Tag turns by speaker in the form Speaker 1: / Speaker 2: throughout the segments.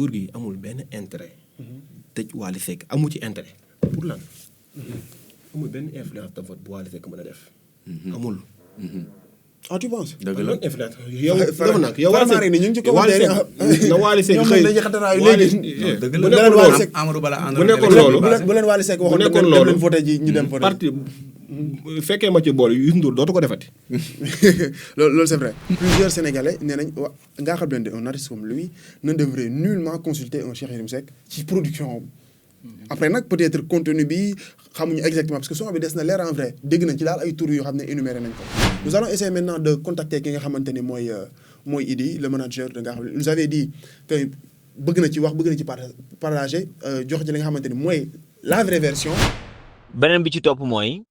Speaker 1: nguur gi amul benn intérêt. tëj Wally Seck amu ci intérêt pour lan. amul benn influence de vote bu Wally Seck mën a def. amul.
Speaker 2: ah tu penses.
Speaker 3: dëgg la
Speaker 1: influence yow dafa nag yow
Speaker 2: Faramaare ni ñu ngi ci commentaire
Speaker 1: na Wally Seck
Speaker 2: ñoom
Speaker 1: xëy
Speaker 2: dañuy xataraayu léegi.
Speaker 3: dëgg
Speaker 1: bu
Speaker 3: la
Speaker 1: nekkoon
Speaker 2: Wally
Speaker 1: loolu
Speaker 2: Seck
Speaker 3: Amadou Ba la
Speaker 1: bu nekkoon loolu
Speaker 2: bu leen Wally Seck waxoon
Speaker 1: bu nekkoon
Speaker 2: dem
Speaker 1: loolu
Speaker 2: leen voté ji ñu dem voté.
Speaker 1: parti fekkee ma ci bool Youssou Ndour dootu ko defati.
Speaker 2: loolu c'est vrai. Plusieurs Sénégalais nee nañ Ngaaka Blindé un artiste comme lui ne devrait nullement consulter un Cheikh Yérim Seck ci production. après nag peut-être contenu bi xamuñu exactement parce que son bi des na leer en vrai dégg nañ ci daal ay tur yoo xam ne énuméré nañ ko. nous allons essayer maintenant de contacter ki nga xamante ni mooy Idy le manager de Ngaaka Blindé. nous avait dit que bëgg na ci wax bëgg na ci partager jox ci li nga xamante ni mooy la vraie version.
Speaker 4: beneen bi ci topp mooy.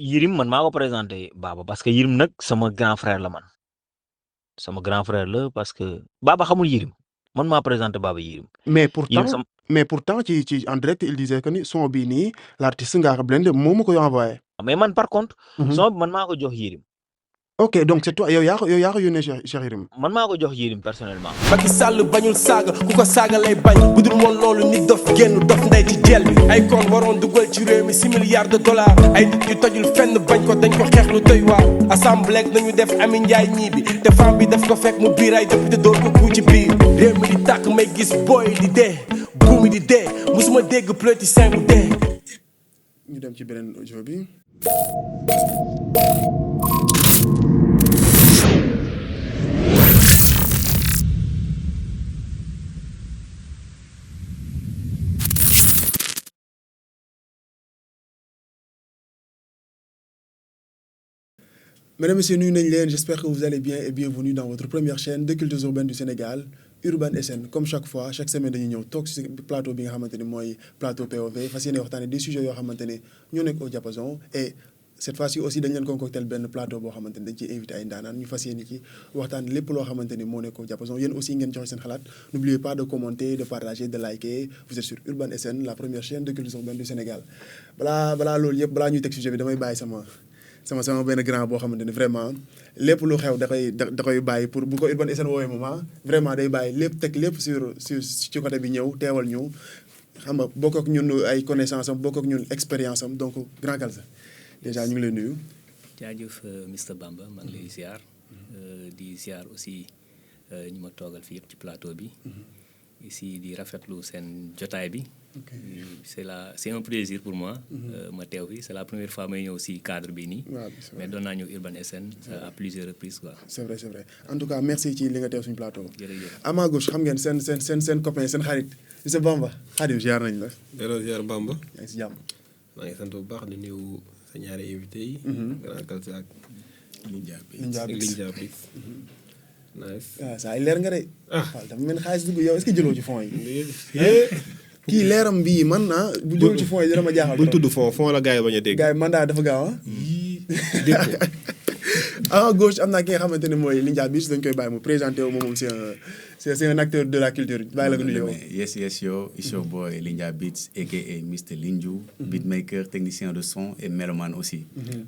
Speaker 4: Yérim man maa ko présenté Baba parce que Yérim nag sama grand frère la man sama grand frère la parce que Baba xamul Yérim man maa présenté Baba Yérim.
Speaker 2: mais pourtant ci en direct il disait que ni son bii nii l'artiste Ngaaka Blindé moo ma koy envoyé.
Speaker 4: mais man par contre. son bi man maa ko jox Yérim.
Speaker 2: ok donc c'est toi yow yaa ko yónnee Cheikh Yérim.
Speaker 4: man maa ko jox Yérim personnellement.
Speaker 5: Macky Sall bañul saaga ku ko saaga lay bañ budul woon loolu nit dof génn dof ndey ci jeel bi ay kon waroon dugal ci réew mi 6 milliards de dollars ay nit ñu tojul fenn bañ ko dañ ko xeex lu doy waar assemblée nañu def Ami Ndiaye ñii bi te femme bi daf ko fekk mu biir ay député door ko ku ci biir réew mi di tàkk may gis booy di dee buumi di dee musuma dégg politicien bu dee.
Speaker 2: ñu dem ci beneen audio bi. Mesdames et messieurs, nuyu nañ leen, j'espère que vous allez bien et bienvenue dans votre première chaîne de cultures urbaines du Sénégal, Urban SN. Comme chaque fois, chaque semaine dañuy ñëw toog ci plateau bi nga xamante ni mooy plateau POV fas yéene waxtaane des sujets yoo xamante ne ñoo nekk au diapason et cette fois-ci aussi dañ leen concoctel benn plateau boo xamante ni dañ ciy invité ay ndaanaan ñu fas yéene ci waxtaan lépp loo xamante ni moo nekk au diapason yéen aussi ngeen joxe seen xalaat n'oubliez pas de commenter de partager de liker vous êtes sur Urban SN la première chaîne de cultures urbaines du Sénégal balaa loolu yëpp balaa ñuy teg sujet bi damay bàyyi sama benn grand boo xamante ne vraiment lépp lu xew da koy bàyyi pour bu ko Urban SN woowee moment vraiment day bàyyi lépp teg lépp sur ci côté bi ñëw teewal ñu xam nga bokk ak ñun ay connaissance am bokk ak ñun expérience am donc grand Kalsa déjà ñu ngi lay nuyu.
Speaker 6: jaajëf Mr Bamba maa ngi lay ziar di ziar aussi ñu ma toogal fii yëpp ci plateau bi. ici di rafetlu seen jotaay bi. c'est un plaisir pour moi. ma teew fi c'est la première fois may ñëw si cadre bi nii. mais doon naa ñëw Urban SN à plusieurs reprises quoi.
Speaker 2: c'est vrai en tout cas merci ci li nga teew suñu plateau.
Speaker 6: jërëjëf
Speaker 2: à ma gauche xam ngeen seen copain seen xarit monsieur Bamba Khadim ziar nañ la.
Speaker 1: delloo ziar Bamba.
Speaker 2: yaa ngi si jàmm.
Speaker 1: maa ngi sant bu baax di nuyu sa ñaari invité yi. grand Kalsa ak Linja Pix. nice.
Speaker 2: waaw saa yi leer nga de. waaw dafa mel ni xaalis dugg yow est-ce que jëloo ci fonds yi. kii leeram bii man bu jëlul ci fonds yi dina ma jaaxal.
Speaker 1: buñ tudd fond la gars yi bañ a dégg.
Speaker 2: gars yi mandat dafa gaaw à gauche am naa ki nga xamante ne mooy Linja Bis dañ koy bàyyi mu présenté wu moom c'est un acteur de la culture bàyyi la nga nuyoo.
Speaker 3: yes yo it's your boy Linja Beats aka Mr Linju. beatmaker technicien de son et mélomane aussi.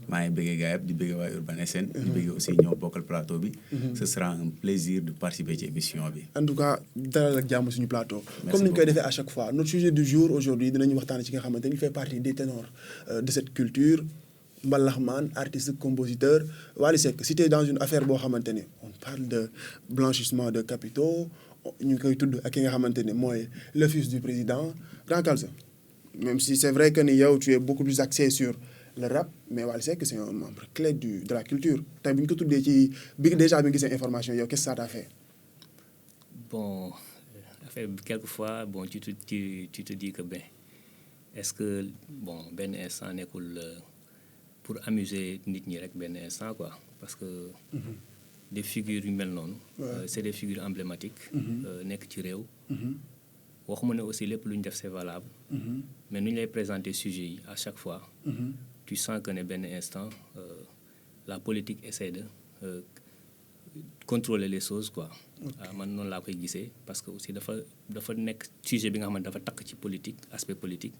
Speaker 3: maa ngi bëggee gars yëpp di bëggee waa Urban SN. di bëggee aussi ñoo bokkal plateau bi. ce sera un plaisir de participer ci émission bi.
Speaker 2: en tout cas dalal ak jàmm suñu plateau. comme ni ñu koy defee à chaque fois notre sujet du jour aujourd'hui dinañu waxtaan ci nga xamante ni il fait partie des ténors de cette culture. mbalaxmaan artiste compositeur Wally Seck si t'es dans une affaire boo xamante ni on parle de blanchissement de capitaux ñu ngi koy tudd ak ki nga xamante ni mooy le fils du président Grand Kalsa même si c'est vrai que ni yow tu es beaucoup plus axé sur le rap mais Wally Seck c'est un membre clé de la culture tey bu ñu ko tuddee ci bi déjà bi nga gisee information yow qu'est-ce que ça t'a fait.
Speaker 6: bon affaire bi quelquefois bon tu te dis que ben est-ce que bon benn instant nekkul. pour amuser nit ñi rek benn instant quoi parce que des figures yu mel noonu c'est des figures emblématiques nekk ci réew waxuma ne aussi lépp lu ñu def c'est valable mais nu ñu lay présenter sujet yi à chaque fois tu sens que ne benn instant la politique essaie de contrôler les choses quoi man noonu laa koy gisee parce que aussi dafa nekk sujet bi nga xamante dafa takk ci politique aspect politique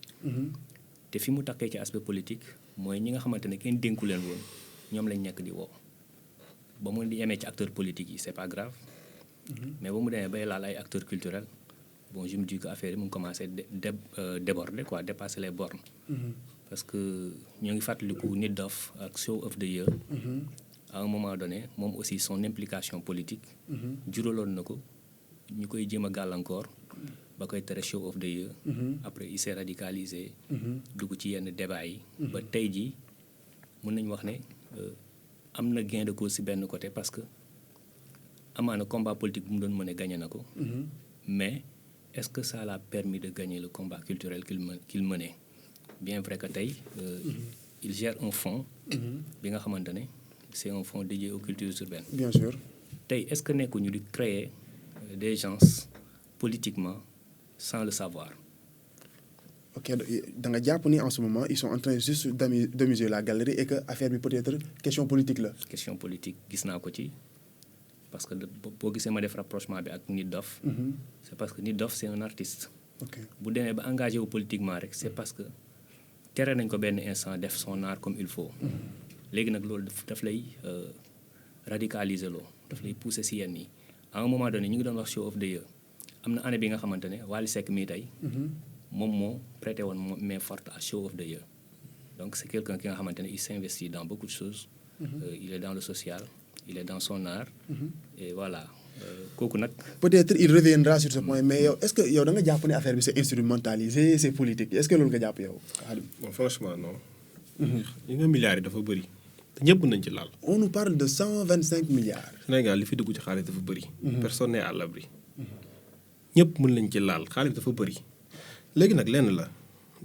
Speaker 6: te fi mu takkee ci aspect politique mooy ñi nga xamante ne kenn dénku leen woon ñoom lañ nekk di woo ba mu yemee ci acteurs politiques yi c'est pas grave mais ba mu demee bay laal ay acteurs culturels bon je me dis que affaire yi mu ngi commencé déborder quoi dépasser les bornes. Parce que ñoo ngi fàttaliku Nit Doff ak Show of the Year. À un moment donné moom aussi son implication politique. juraloon na ko ñu koy jéem a gàllankoor. ba koy tere Show of the Year. après il s'est radicalisé. dugg ci yenn débat yi. ba tey jii mën nañu wax ne am na gain de cause ci benn côté parce que amaana combat politique bu mu doon mën a gagné na ko. mais est-ce que ça l'a permis de gagner le combat culturel qu'il menait? Bien vrai que tey il gère un fonds. bi nga xamante ne c'est un fonds dédié aux cultures urbaines.
Speaker 2: Bien sûr.
Speaker 6: tey est-ce que nekkuñu di créer des gens politiquement sans le savoir.
Speaker 2: Ok da nga jàpp ni en ce moment ils sont en train juste d'amuser la galerie et que affaire bi peut-être question politique la.
Speaker 6: question politique gis naa ko ci parce que boo gisee ma def rapprochement bi ak Nit Doff. c'est parce que Nit Doff c'est un artiste.
Speaker 2: ok bu
Speaker 6: demee ba engagé wu politiquement rek c'est parce que tere nañ ko benn instant def son art comme il faut. léegi nag loolu daf lay radicaliser loo daf lay pousser si yenn yi à un moment donné ñu ngi doon wax Show of the Year am na année bi nga xamante ne Wally Seck mii tey. moom moo prêté woon main forte à Show of the Year donc c'est quelqu'un ki nga xamante ne il s'investit dans beaucoup de choses. Il est dans le social il est dans son art. et voilà kooku nag.
Speaker 2: peut-être il reviendra sur ce point mais yow est-ce que yow da nga jàpp ne affaire bi c'est instrumentalisé c'est politique est-ce que loolu nga jàpp yow.
Speaker 1: bon franchement non. li nga milliards yi dafa bëri. te ñëpp nañ ci laal.
Speaker 2: on nous parle de 125 milliards.
Speaker 1: Sénégal li fi dugg ci xaalis dafa bëri. personne n'est à l'abri. ñëpp mën nañ ci laal xaalis dafa bëri. léegi nag lenn la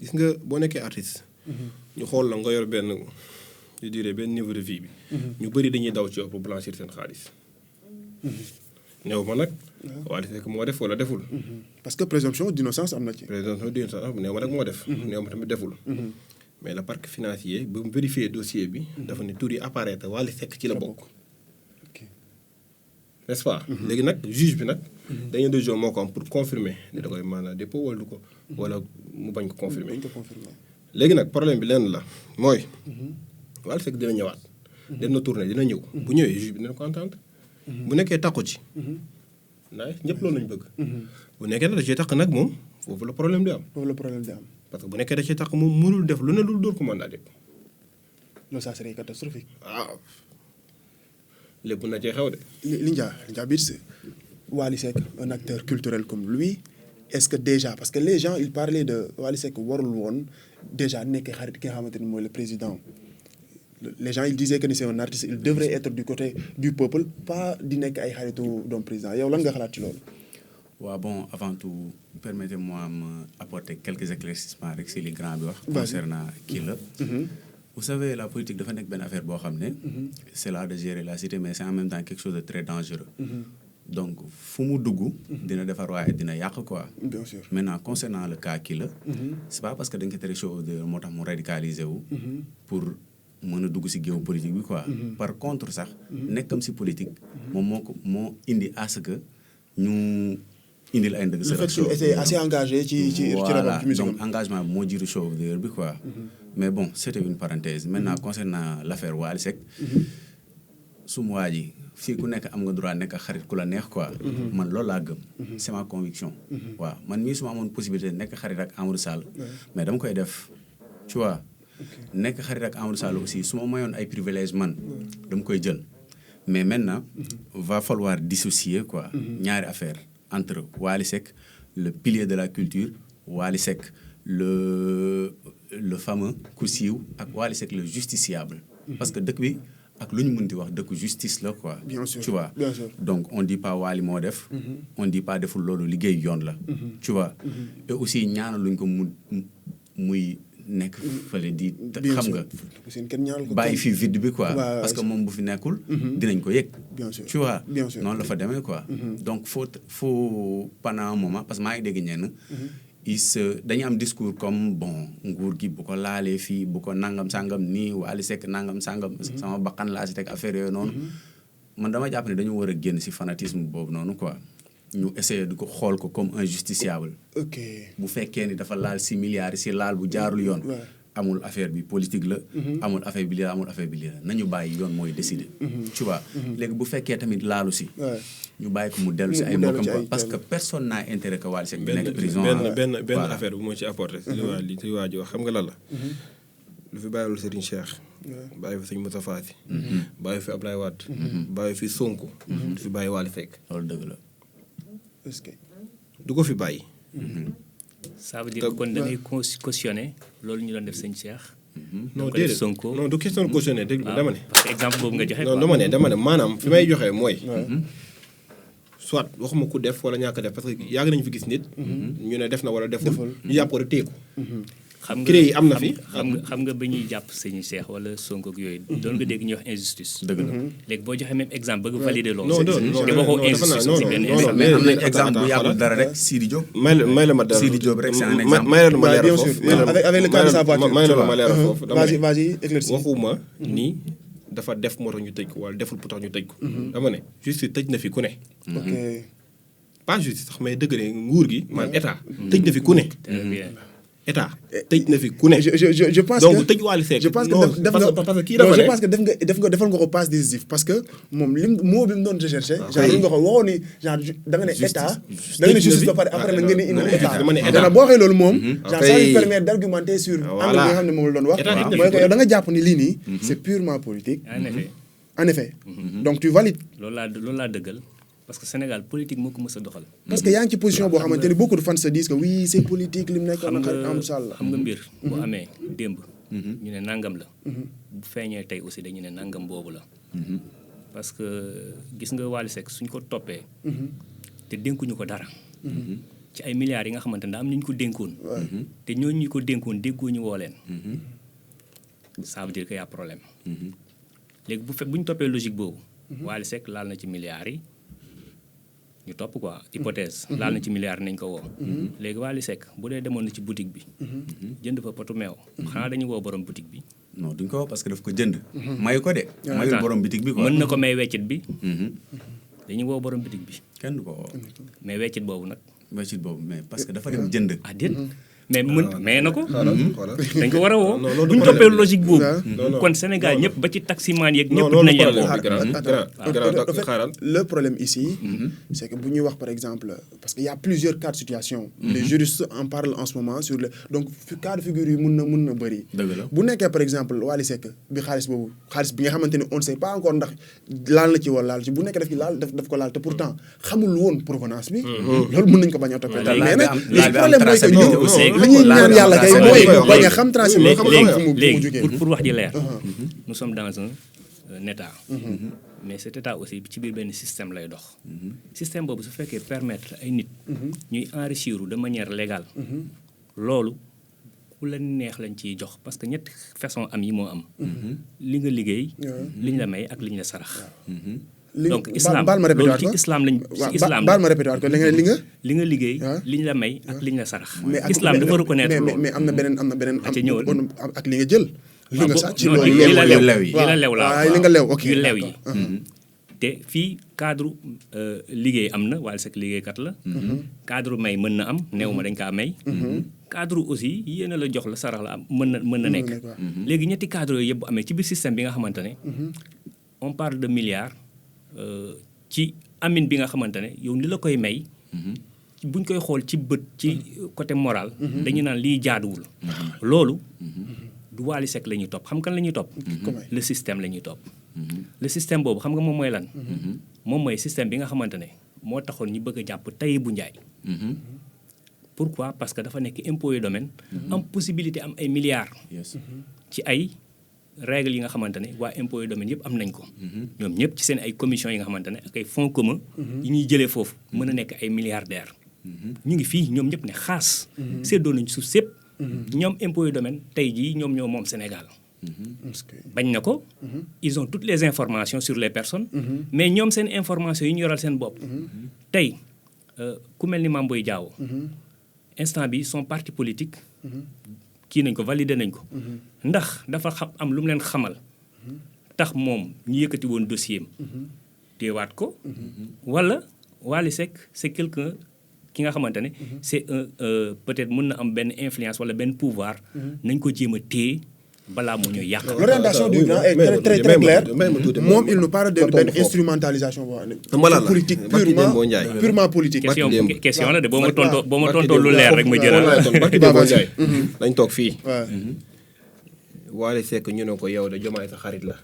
Speaker 1: gis nga boo nekkee artiste. ñu xool la nga yor benn je dirais benn niveau de vie bi. ñu bëri dañuy daw ci yow pour blanchir seen xaalis. néew ma nag. Wally Seck moo def wala deful.
Speaker 2: parce que présomption d'innocence am na ci.
Speaker 1: présomption d'innocence néew ma nag moo def. néew ma tamit deful. mais le parc financier ba mu vérifier dossier bi. dafa ne tur yi apparaître Wally Seck ci la bokk. n'est-ce pas. léegi nag juge bi nag. dañuy décision moo ko am pour confirmer ne da koy maanaam dépôt wala du ko. wala mu bañ ko confirmer. léegi nag problème bi lenn la mooy. Wally Seck dina ñëwaat. dina tourner dina ñëw. bu ñëwee juge bi dina ko entendre. bu nekkee takku ci. naaj ñëpp loolu lañu bëgg. bu nekkee da ciy takk nag moom foofu la problème di am.
Speaker 2: foofu la problème di am.
Speaker 1: parce que bu nekkee da ciy takk moom mënul def lu ne lu dóor ko mandat de.
Speaker 2: loolu ça serait catastrophique.
Speaker 1: waaw lépp na cee xew de.
Speaker 2: Lindia Beats Wally Seck un acteur culturel comme lui est-ce que déjà parce que les gens ils parlaient de Wally Seck warul woon déjà nekk xarit ki nga xamante ni mooy le président. Les gens ils disaient que c'est un artiste il devrait être du côté du peuple pas di nekk ay xaritu doom président yow lan nga xalaat ci loolu.
Speaker 3: waaw bon avant tout permettez-moi ma apporter quelques éclaircissements rek si li grand bi wax. concernant kii la. vous savez la politique dafa nekk benn affaire boo xam ne. c'est là de gérer la cité mais c'est en même temps quelque chose de très dangereux. donc fu mu dugg. dina defar waaye dina yàq quoi.
Speaker 2: bien sûr
Speaker 3: maintenant concernant le cas kii la. c'est pas parce que dañ ko tere show de moo tax mu radicaliser wu. pour mën a dugg ci géopolitique bi quoi. par contre sax nekkam ci politique. moom moo indi à ce que ñu indil ay ndëgg.
Speaker 2: le fait qu'il était assez engagé ci
Speaker 3: voilà donc engagement bi moo jiitu show bi quoi. mais bon c'était une parenthèse maintenant concernant l'affaire Wally Seck. sum waa ji fii ku nekk am nga droit nekk xarit ku la neex quoi. man loolu laa gëm. c'est ma conviction. waaw man mii su ma amoon possibilité nekk xarit ak Amadou Sall. mais dama koy def tu vois. nekk xarit ak Amadou Sall aussi su ma mayoon ay privilèges man dama koy jël mais maintenant va falloir dissocier quoi ñaari affaire entre Wally Seck le pilier de la culture Wally Seck le fameux ku siiw ak Wally Seck le justiciable parce que dëkk bi ak lu ñu mën di wax dëkku justice la quoi.
Speaker 2: bien sûr
Speaker 3: tu vois
Speaker 2: bien sûr.
Speaker 3: donc on dit pas Wally moo def. on dit pas deful loolu liggéey yoon la. tu vois et aussi ñaanaluñ ko muy nekk fële di. xam nga bàyyi fi vide bi quoi. parce que moom bu fi nekkul. dinañ ko yëg.
Speaker 2: bien sûr
Speaker 3: tu vois
Speaker 2: bien sûr
Speaker 3: noonu la fa demee quoi. donc faut pendant un moment parce que maa ngi dégg ñenn. dañu am discours comme bon nguur gi bu ko laalee fii bu ko nangam sangam nii Wally Seck nangam sangam. sama bakkan laa si teg affaire yooyu noonu. man dama jàpp ne dañu war a génn si fanatisme boobu noonu quoi. ñu essayer di ko xool ko comme un justiciable.
Speaker 2: ok
Speaker 3: bu fekkee ni dafa laal 6 milliards si laal bu jaarul yoon. amul affaire bi politique la. amul affaire bi lii la amul affaire bi lii la nañu bàyyi yoon mooy décider. tu vois léegi bu fekkee tamit laalu si. ñu bàyyi ko mu dellu si ay mbokkam quoi parce que personne n'a intérêt que Wally Seck bi nekk prison.
Speaker 1: benn affaire bu moo ci apporté. li waa ji wax xam nga lan la. lu fi bàyyiwul Serigne Cheikh. bàyyi fi sëñ Moustapha Sy. bàyyi fi Ablaye Wade. bàyyi fi Sonko. du fi bàyyi Wally Seck.
Speaker 3: loolu dëgg la.
Speaker 2: est-ce que
Speaker 1: du ko fi bàyyi.
Speaker 6: ça veut dire kon da ngay cautionner loolu ñu doon def sëñ Cheikh.
Speaker 1: non
Speaker 6: ko def
Speaker 1: déedéet
Speaker 6: Sonko
Speaker 1: non du question cautionné dégg dama ne.
Speaker 6: parce que exemple boobu nga joxe.
Speaker 1: non dama ne maanaam fi may joxe mooy. soit waxuma ku def wala ñàkk def parce que yàgg nañu fi gis nit. ñu ne def na wala deful. ñu yàpp ko rek téye ko.
Speaker 6: xam nga
Speaker 1: crée yi am na fi.
Speaker 6: xam nga ba ñuy jàpp sëñ Cheikh wala Sonko ak yooyu. doon nga dégg ñuy wax injustice.
Speaker 3: dëgg la
Speaker 6: léegi boo joxee même exemple bëgg valider loolu.
Speaker 1: non
Speaker 6: te waxoo injustice ci benn instant.
Speaker 3: mais am nañ exemple bu yàggul dara rek Sidi Diop.
Speaker 1: may la ma dara
Speaker 3: Sidi Diop rek c'est un exemple.
Speaker 1: may la ma leeral
Speaker 2: bien
Speaker 1: foofu.
Speaker 2: sûr avec le cas de sa voiture.
Speaker 1: may la ma leeral foofu.
Speaker 2: vas-y éclaircis.
Speaker 1: waxuma ni dafa def moo tax ñu tëj ko wala deful pour tax ñu tëj ko. dama ne justice tëj na fi ku ne.
Speaker 2: ok
Speaker 1: pas justice sax mais dëgg ne nguur gi man état. tëj na fi ku ne.
Speaker 6: Très bien.
Speaker 1: état tëj na fi ku ne.
Speaker 2: je pense
Speaker 1: donc
Speaker 2: que
Speaker 1: tëj Wally Seck.
Speaker 2: je pense que
Speaker 1: non
Speaker 2: def
Speaker 1: parce que kii dafa
Speaker 2: je
Speaker 1: ne.
Speaker 2: pense que defal nga ko passe décisif parce que moom lim moo bi mu doon recherché. genre li nga ko waxoon ni genre da nga ne état. da nga ne justice ba pare après nag nga ne indi état.
Speaker 1: dama ne état
Speaker 2: dana boo waxee loolu moom. genre ça
Speaker 1: kay.
Speaker 2: lui permet d'argumenter sur angle bi nga xam ne moom la doon wax.
Speaker 1: État
Speaker 2: mooy que yow da nga jàpp ni lii nii. c'est purement politique.
Speaker 6: en effet
Speaker 2: en effet. donc tu valides.
Speaker 6: loolu laa dëggal parce que Sénégal politique moo ko mës a doxal.
Speaker 2: parce que yaa ngi ci position boo xamante ni beaucoup de fans se disent que oui c'est politique li mu nekk
Speaker 6: xam
Speaker 2: na
Speaker 6: nga
Speaker 2: xarit Amadou Sall.
Speaker 6: xam nga mbir bu amee démb. ñu ne nangam la. bu feeñee tey aussi dañu ne nangam boobu la. parce que gis nga Wally Seck suñ ko toppee. te dénkuñu ko dara. ci ay milliards yi nga xamante ne daa am ñu ko dénkoon. te ñooñu ñu ko dénkoon déggooñu woo leen. ça veut dire que y a problème. léegi bu ñu toppee logique boobu. Wally Seck laal na ci milliards yi. ñu topp quoi hypothèse. laal na ci milliards nañ ko woo. léegi Wally Seck bu dee demoon na ci boutique bi. jënd fa potu meew. xanaa dañu woo borom boutique bi.
Speaker 3: non duñ ko wax parce que daf ko jënd. mayu ko de. mayul borom bitig bi quoi.
Speaker 6: mën na ko may weccit bi. dañu woo borom boutique bi.
Speaker 3: kenn du ko woo.
Speaker 6: mais weccit boobu nag.
Speaker 3: weccit boobu mais parce que dafa dem jënd.
Speaker 6: ah déet mais may na ko.
Speaker 1: xoolal
Speaker 6: dañ ko war a woo.
Speaker 1: non, non,
Speaker 6: bu ñu
Speaker 1: du
Speaker 6: toppee
Speaker 1: problème.
Speaker 6: logique boobu.
Speaker 1: non.
Speaker 6: kon Sénégal ñëpp ba ci taximaan yeeg ñëpp
Speaker 1: non
Speaker 6: dinañ leen
Speaker 1: problème
Speaker 6: woo.
Speaker 1: bi grand xaaral.
Speaker 2: Le problème ici, c'est que bu ñuy wax par exemple parce qu'il y a plusieurs cas de situation. Les juristes en parlent en ce moment sur le donc cas de figure yi mun na bëri.
Speaker 3: dëgg la
Speaker 2: bu nekkee par exemple Wally Seck bi xaalis bi nga xamante ni on ne sait pas encore ndax laal na ci wala laal ci bu nekkee daf ci laal daf ko laal te pourtant xamul woon provenance bi. loolu mën nañ ko bañ a toppee. mais nag le problème mooy que ñun li ñuy ñaan yàlla kay mooy bañ a xam tracé bi xam fu mu jógee.
Speaker 6: pour wax ji leer. nous sommes dans un état. mais cet état aussi ci biir benn système lay dox. système boobu su fekkee permettre ay nit. ñuy enrichir de manière légale. loolu ku la neex lañ ciy jox parce que ñetti façon am yi moo am. li nga liggéey. liñ la may ak liñ la sarax. donc islam
Speaker 2: baal ma répété
Speaker 6: loolu
Speaker 2: waat
Speaker 6: ci
Speaker 2: ko
Speaker 6: islam lañ. ci islam
Speaker 2: baal ma répété waat ko
Speaker 6: li nga liggéey. liñ la may ak liñ la sarax. islam dafa reconnaître loolu
Speaker 2: mais am na beneen
Speaker 6: ci ñëwal
Speaker 2: ak li nga jël. li nga sàcc ci loolu
Speaker 6: li la lew
Speaker 3: yi.
Speaker 6: li la lew la
Speaker 2: li nga lew ok
Speaker 6: yu lew yi. te fii cadre liggéey am na Wally Seck liggéeykat la. cadre may mën na am néew ma dañ kaa may. cadre aussi yéen a la jox la sarax la am mën na nekk. léegi ñetti cadre yooyu yëpp bu amee ci biir système bi nga xamante ne. on parle de milliards. ci amin bi nga xamante ne yow ni la koy may. buñ koy xool ci bët ci côté moral. dañu naan lii jaaduwul. loolu du Wally Seck la ñuy topp xam kan la ñuy topp. le système la ñuy topp. le système boobu xam nga moom mooy lan. moom mooy système bi nga xamante ne moo taxoon ñu bëgg a jàpp Tahibou Ndiaye. pourquoi parce que dafa nekk impôt et domaine. am possibilité am ay milliards. ci ay règles yi nga xamante ne waa impôt et domaine yëpp am nañ ko. ñoom ñëpp ci seen ay commission yi nga xamante ne ak ay fonds communs. yi ñuy jëlee foofu mën a nekk ay milliardaires. ñu ngi fii ñoom ñëpp ne xaas. séddoo nañ suuf sépp. ñoom impôt et domaine tey jii ñoom ñoo moom Sénégal. bañ na ko. ils ont toutes les informations sur les personnes. mais ñoom seen information yi ñu yoral seen bopp. tey ku mel ni Mame Boye Diao. instant bi son parti politique. kii nañ ko valider nañ ko. ndax dafa am lu mu leen xamal. tax moom ñu yëkkati woon dossier am. teewaat ko. wala Wally Seck c'est quelqu'un ki nga xamante ne c'est un peut-être mën na am benn influence wala benn pouvoir nañ ko jéem a téye balaa mu ñu yàq.
Speaker 2: L'orientation du grand est très très claire moom il nous parle de benn instrumentalisation politique purement politique.
Speaker 6: question la de boo ma tontoo lu leer rek ma jëlaat.
Speaker 1: barki Demba Ndiaye dañ toog fii. Wally Seck ñu ne ko yow de Diomaye sa xarit la.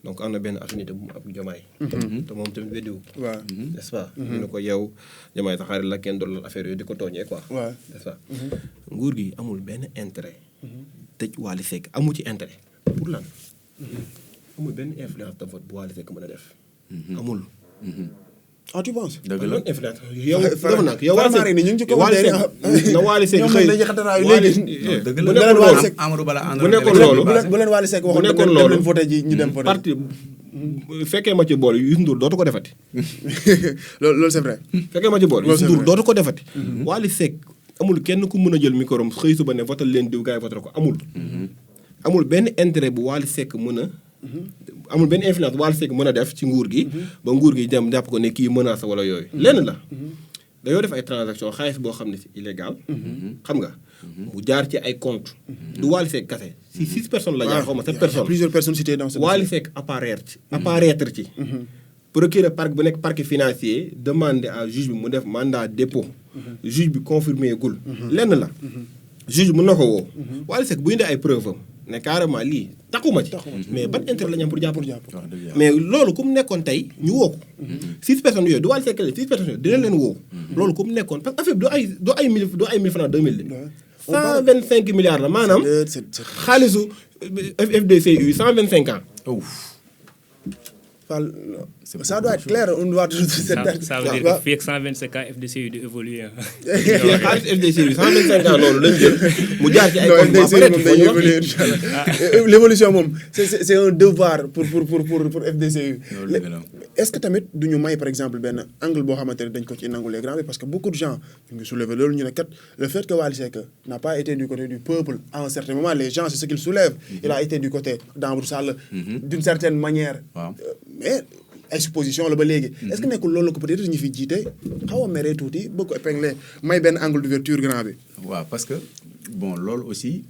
Speaker 1: donc am na benn affinité bu mu ak Diomaye. te moom tamit weddiwu
Speaker 2: waaw
Speaker 1: n'est-ce pas. ñu ne ko yow Diomaye sa xarit la kenn doon affaire yooyu di ko tooñee quoi.
Speaker 2: waaw
Speaker 1: n'est-ce pas. nguur gi amul benn intérêt. tëj Wally Seck amu ci intérêt pour lan. amul benn influence de vote bu Wally Seck mën a def. amul.
Speaker 2: ah tu penses.
Speaker 3: dëgg la
Speaker 1: influence yow dama nag yow
Speaker 2: Wally ñu ngi ci commentaire
Speaker 1: na Wally Seck xëy
Speaker 2: dañuy xataraayu léegi
Speaker 3: dëgg
Speaker 2: bu
Speaker 3: la
Speaker 2: nekkoon Wally Seck
Speaker 3: Amadou Ba la
Speaker 1: bu nekkoon loolu
Speaker 2: bu leen Wally Seck waxoon
Speaker 1: bu nekkoon
Speaker 2: dem
Speaker 1: loolu
Speaker 2: leen voté ji ñu dem voté
Speaker 1: parti fekkee ma ci bool Youssou Ndour dootu ko defati.
Speaker 2: loolu c'est vrai.
Speaker 1: fekkee ma ci bool
Speaker 2: Loolu c'est
Speaker 1: Youssou Ndour
Speaker 2: vrai.
Speaker 1: dootu ko defati. Wally Seck amul kenn ku mën a jël micro am xëy suba ne votal leen diw gars yi voté ko amul. amul benn intérêt bu Wally Seck mën a. amul benn influence bu Wally Seck mën a def ci nguur gi. ba nguur gi dem jàpp ko ne kii menace wala yooyu. lenn la. dañoo def ay transaction xaalis boo xam ne c'est illégal. xam nga. mu jaar ci ay compte du Wally Seck kase si 6 personnes la jaar xaw ma 7 personnes.
Speaker 2: plusieurs personnes citées dans ce
Speaker 1: Wally Seck apparaître ci. procureur parc bu nekk parquet financier demandé à juge bi mu def mandat dépôt. juge bi confirmé gul. lenn la. juge bi mën na ko woo. Wally Seck bu indi ay preuve am ne carrément lii taxuma ci. mais ban intérêt la ñu am pour jàpp. mais loolu ku mu nekkoon tey ñu woo ko. 6 personnes yooyu du Wally Seck 6 personnes yooyu dina leen woo. loolu ku mu nekkoon parce que affaire bi du ay 1000 francs 2000 de. 125 milliards la maanaam. xaalisu FDCU 125 ans.
Speaker 2: Ça doit être clair, on doit...
Speaker 6: Ça veut dire que fii ak 125 ans FDCU di évoluer.
Speaker 1: fii xaalis FDCU 125 ans loolu lañ jël mu jaar ci ay comptes.
Speaker 2: L'évolution moom c'est un devoir pour FDCU. Est-ce que tamit du ñu may par exemple benn angle boo xamante ne dañ ko ci nangu les grands parce que beaucoup de gens ñu ngi soulever loolu ñu ne kat le fait que Wally Seck n'a pas été du côté du peuple à un certain moment les gens c'est ce qu'ils soulèvent. Il a été du côté d'Amadou Sall d'une certaine manière. mais ay supposition la ba léegi. est-ce que nekkul loolu ko peut-être ñu fi jiite xaw a meree tuuti bëgg ko épingler may benn angle d'ouverture grand bi.
Speaker 3: waaw parce que bon loolu aussi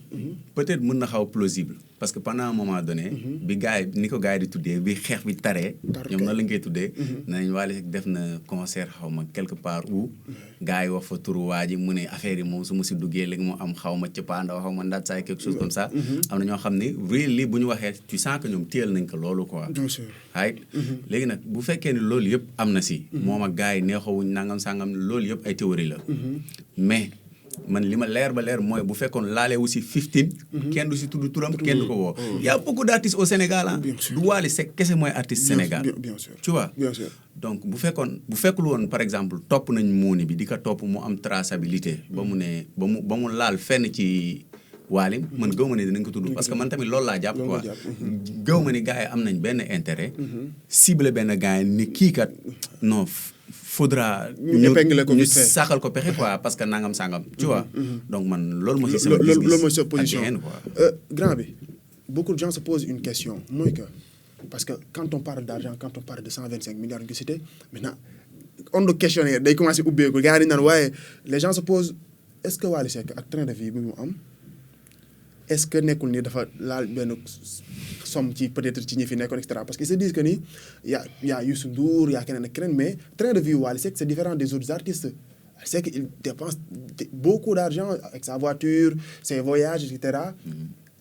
Speaker 3: peut-être mën na xaw plausible parce que pendant un moment donné. bi gars yi ni ko gars yi di tuddee bi xeex bi taree. ñoom noonu lañ koy tuddee. nañ Wally Seck def na concert xaw ma quelque part où. gars yi wax fa turu waa ji mu ne affaire yi moom su ma si duggee léegi mu am xaw ma cëppaandaw xaw ma ndaat saay quelque chose comme ça. am na ñoo xam ne really bu ñu waxee tu sens que ñoom téyel nañ ko loolu quoi.
Speaker 2: bien sûr
Speaker 3: right léegi nag bu fekkee ne loolu yëpp am na si. moom ak gars yi neexawuñ nangam sangam loolu yëpp ay théorie la. mais man li ma leer ba leer mooy bu fekkoon laalee wu si 15. kenn du si tudd turam kenn du ko woo. y a beaucoup d'artistes au Sénégal ah. du Wally Seck kese mooy artiste Sénégal.
Speaker 2: bien sûr
Speaker 3: tu vois.
Speaker 2: bien sûr
Speaker 3: donc bu fekkul woon par exemple topp nañ muuni bi di ko topp mu am traçabilité. ba mu laal fenn ci. Wally man gëw ma ne dinañ ko tudd parce que man tamit loolu laa jàpp quoi gëw ma ni gars yi am nañ benn intérêt ciblé benn gars yi ni kii kat non faudra ñu sàkkal ko pexe quoi parce que nangam sangam tu vois donc man loolu moo si sama gis-gis
Speaker 2: loolu mooy sa position
Speaker 3: quoi
Speaker 2: grand bi beaucoup de gens se posent une question mooy que parce que quand on parle d'argent quand on parle de 125 milliards nga cité maintenant on doit questionner day commencer ubbeeku gars yi naan waaye les gens se posent est-ce que Wally Seck ak train de vie bi mu am est-ce que nekkul ni dafa laal benn somme ci peut-être ci ñi fi nekkoon et cetera parce qu'ils se disent que ni y a Youssou Ndour y a keneen ak keneen mais train de vie Wally Seck c'est différent des autres artistes c'est qu'il dépense beaucoup d'argent avec sa voiture ses voyages et cetera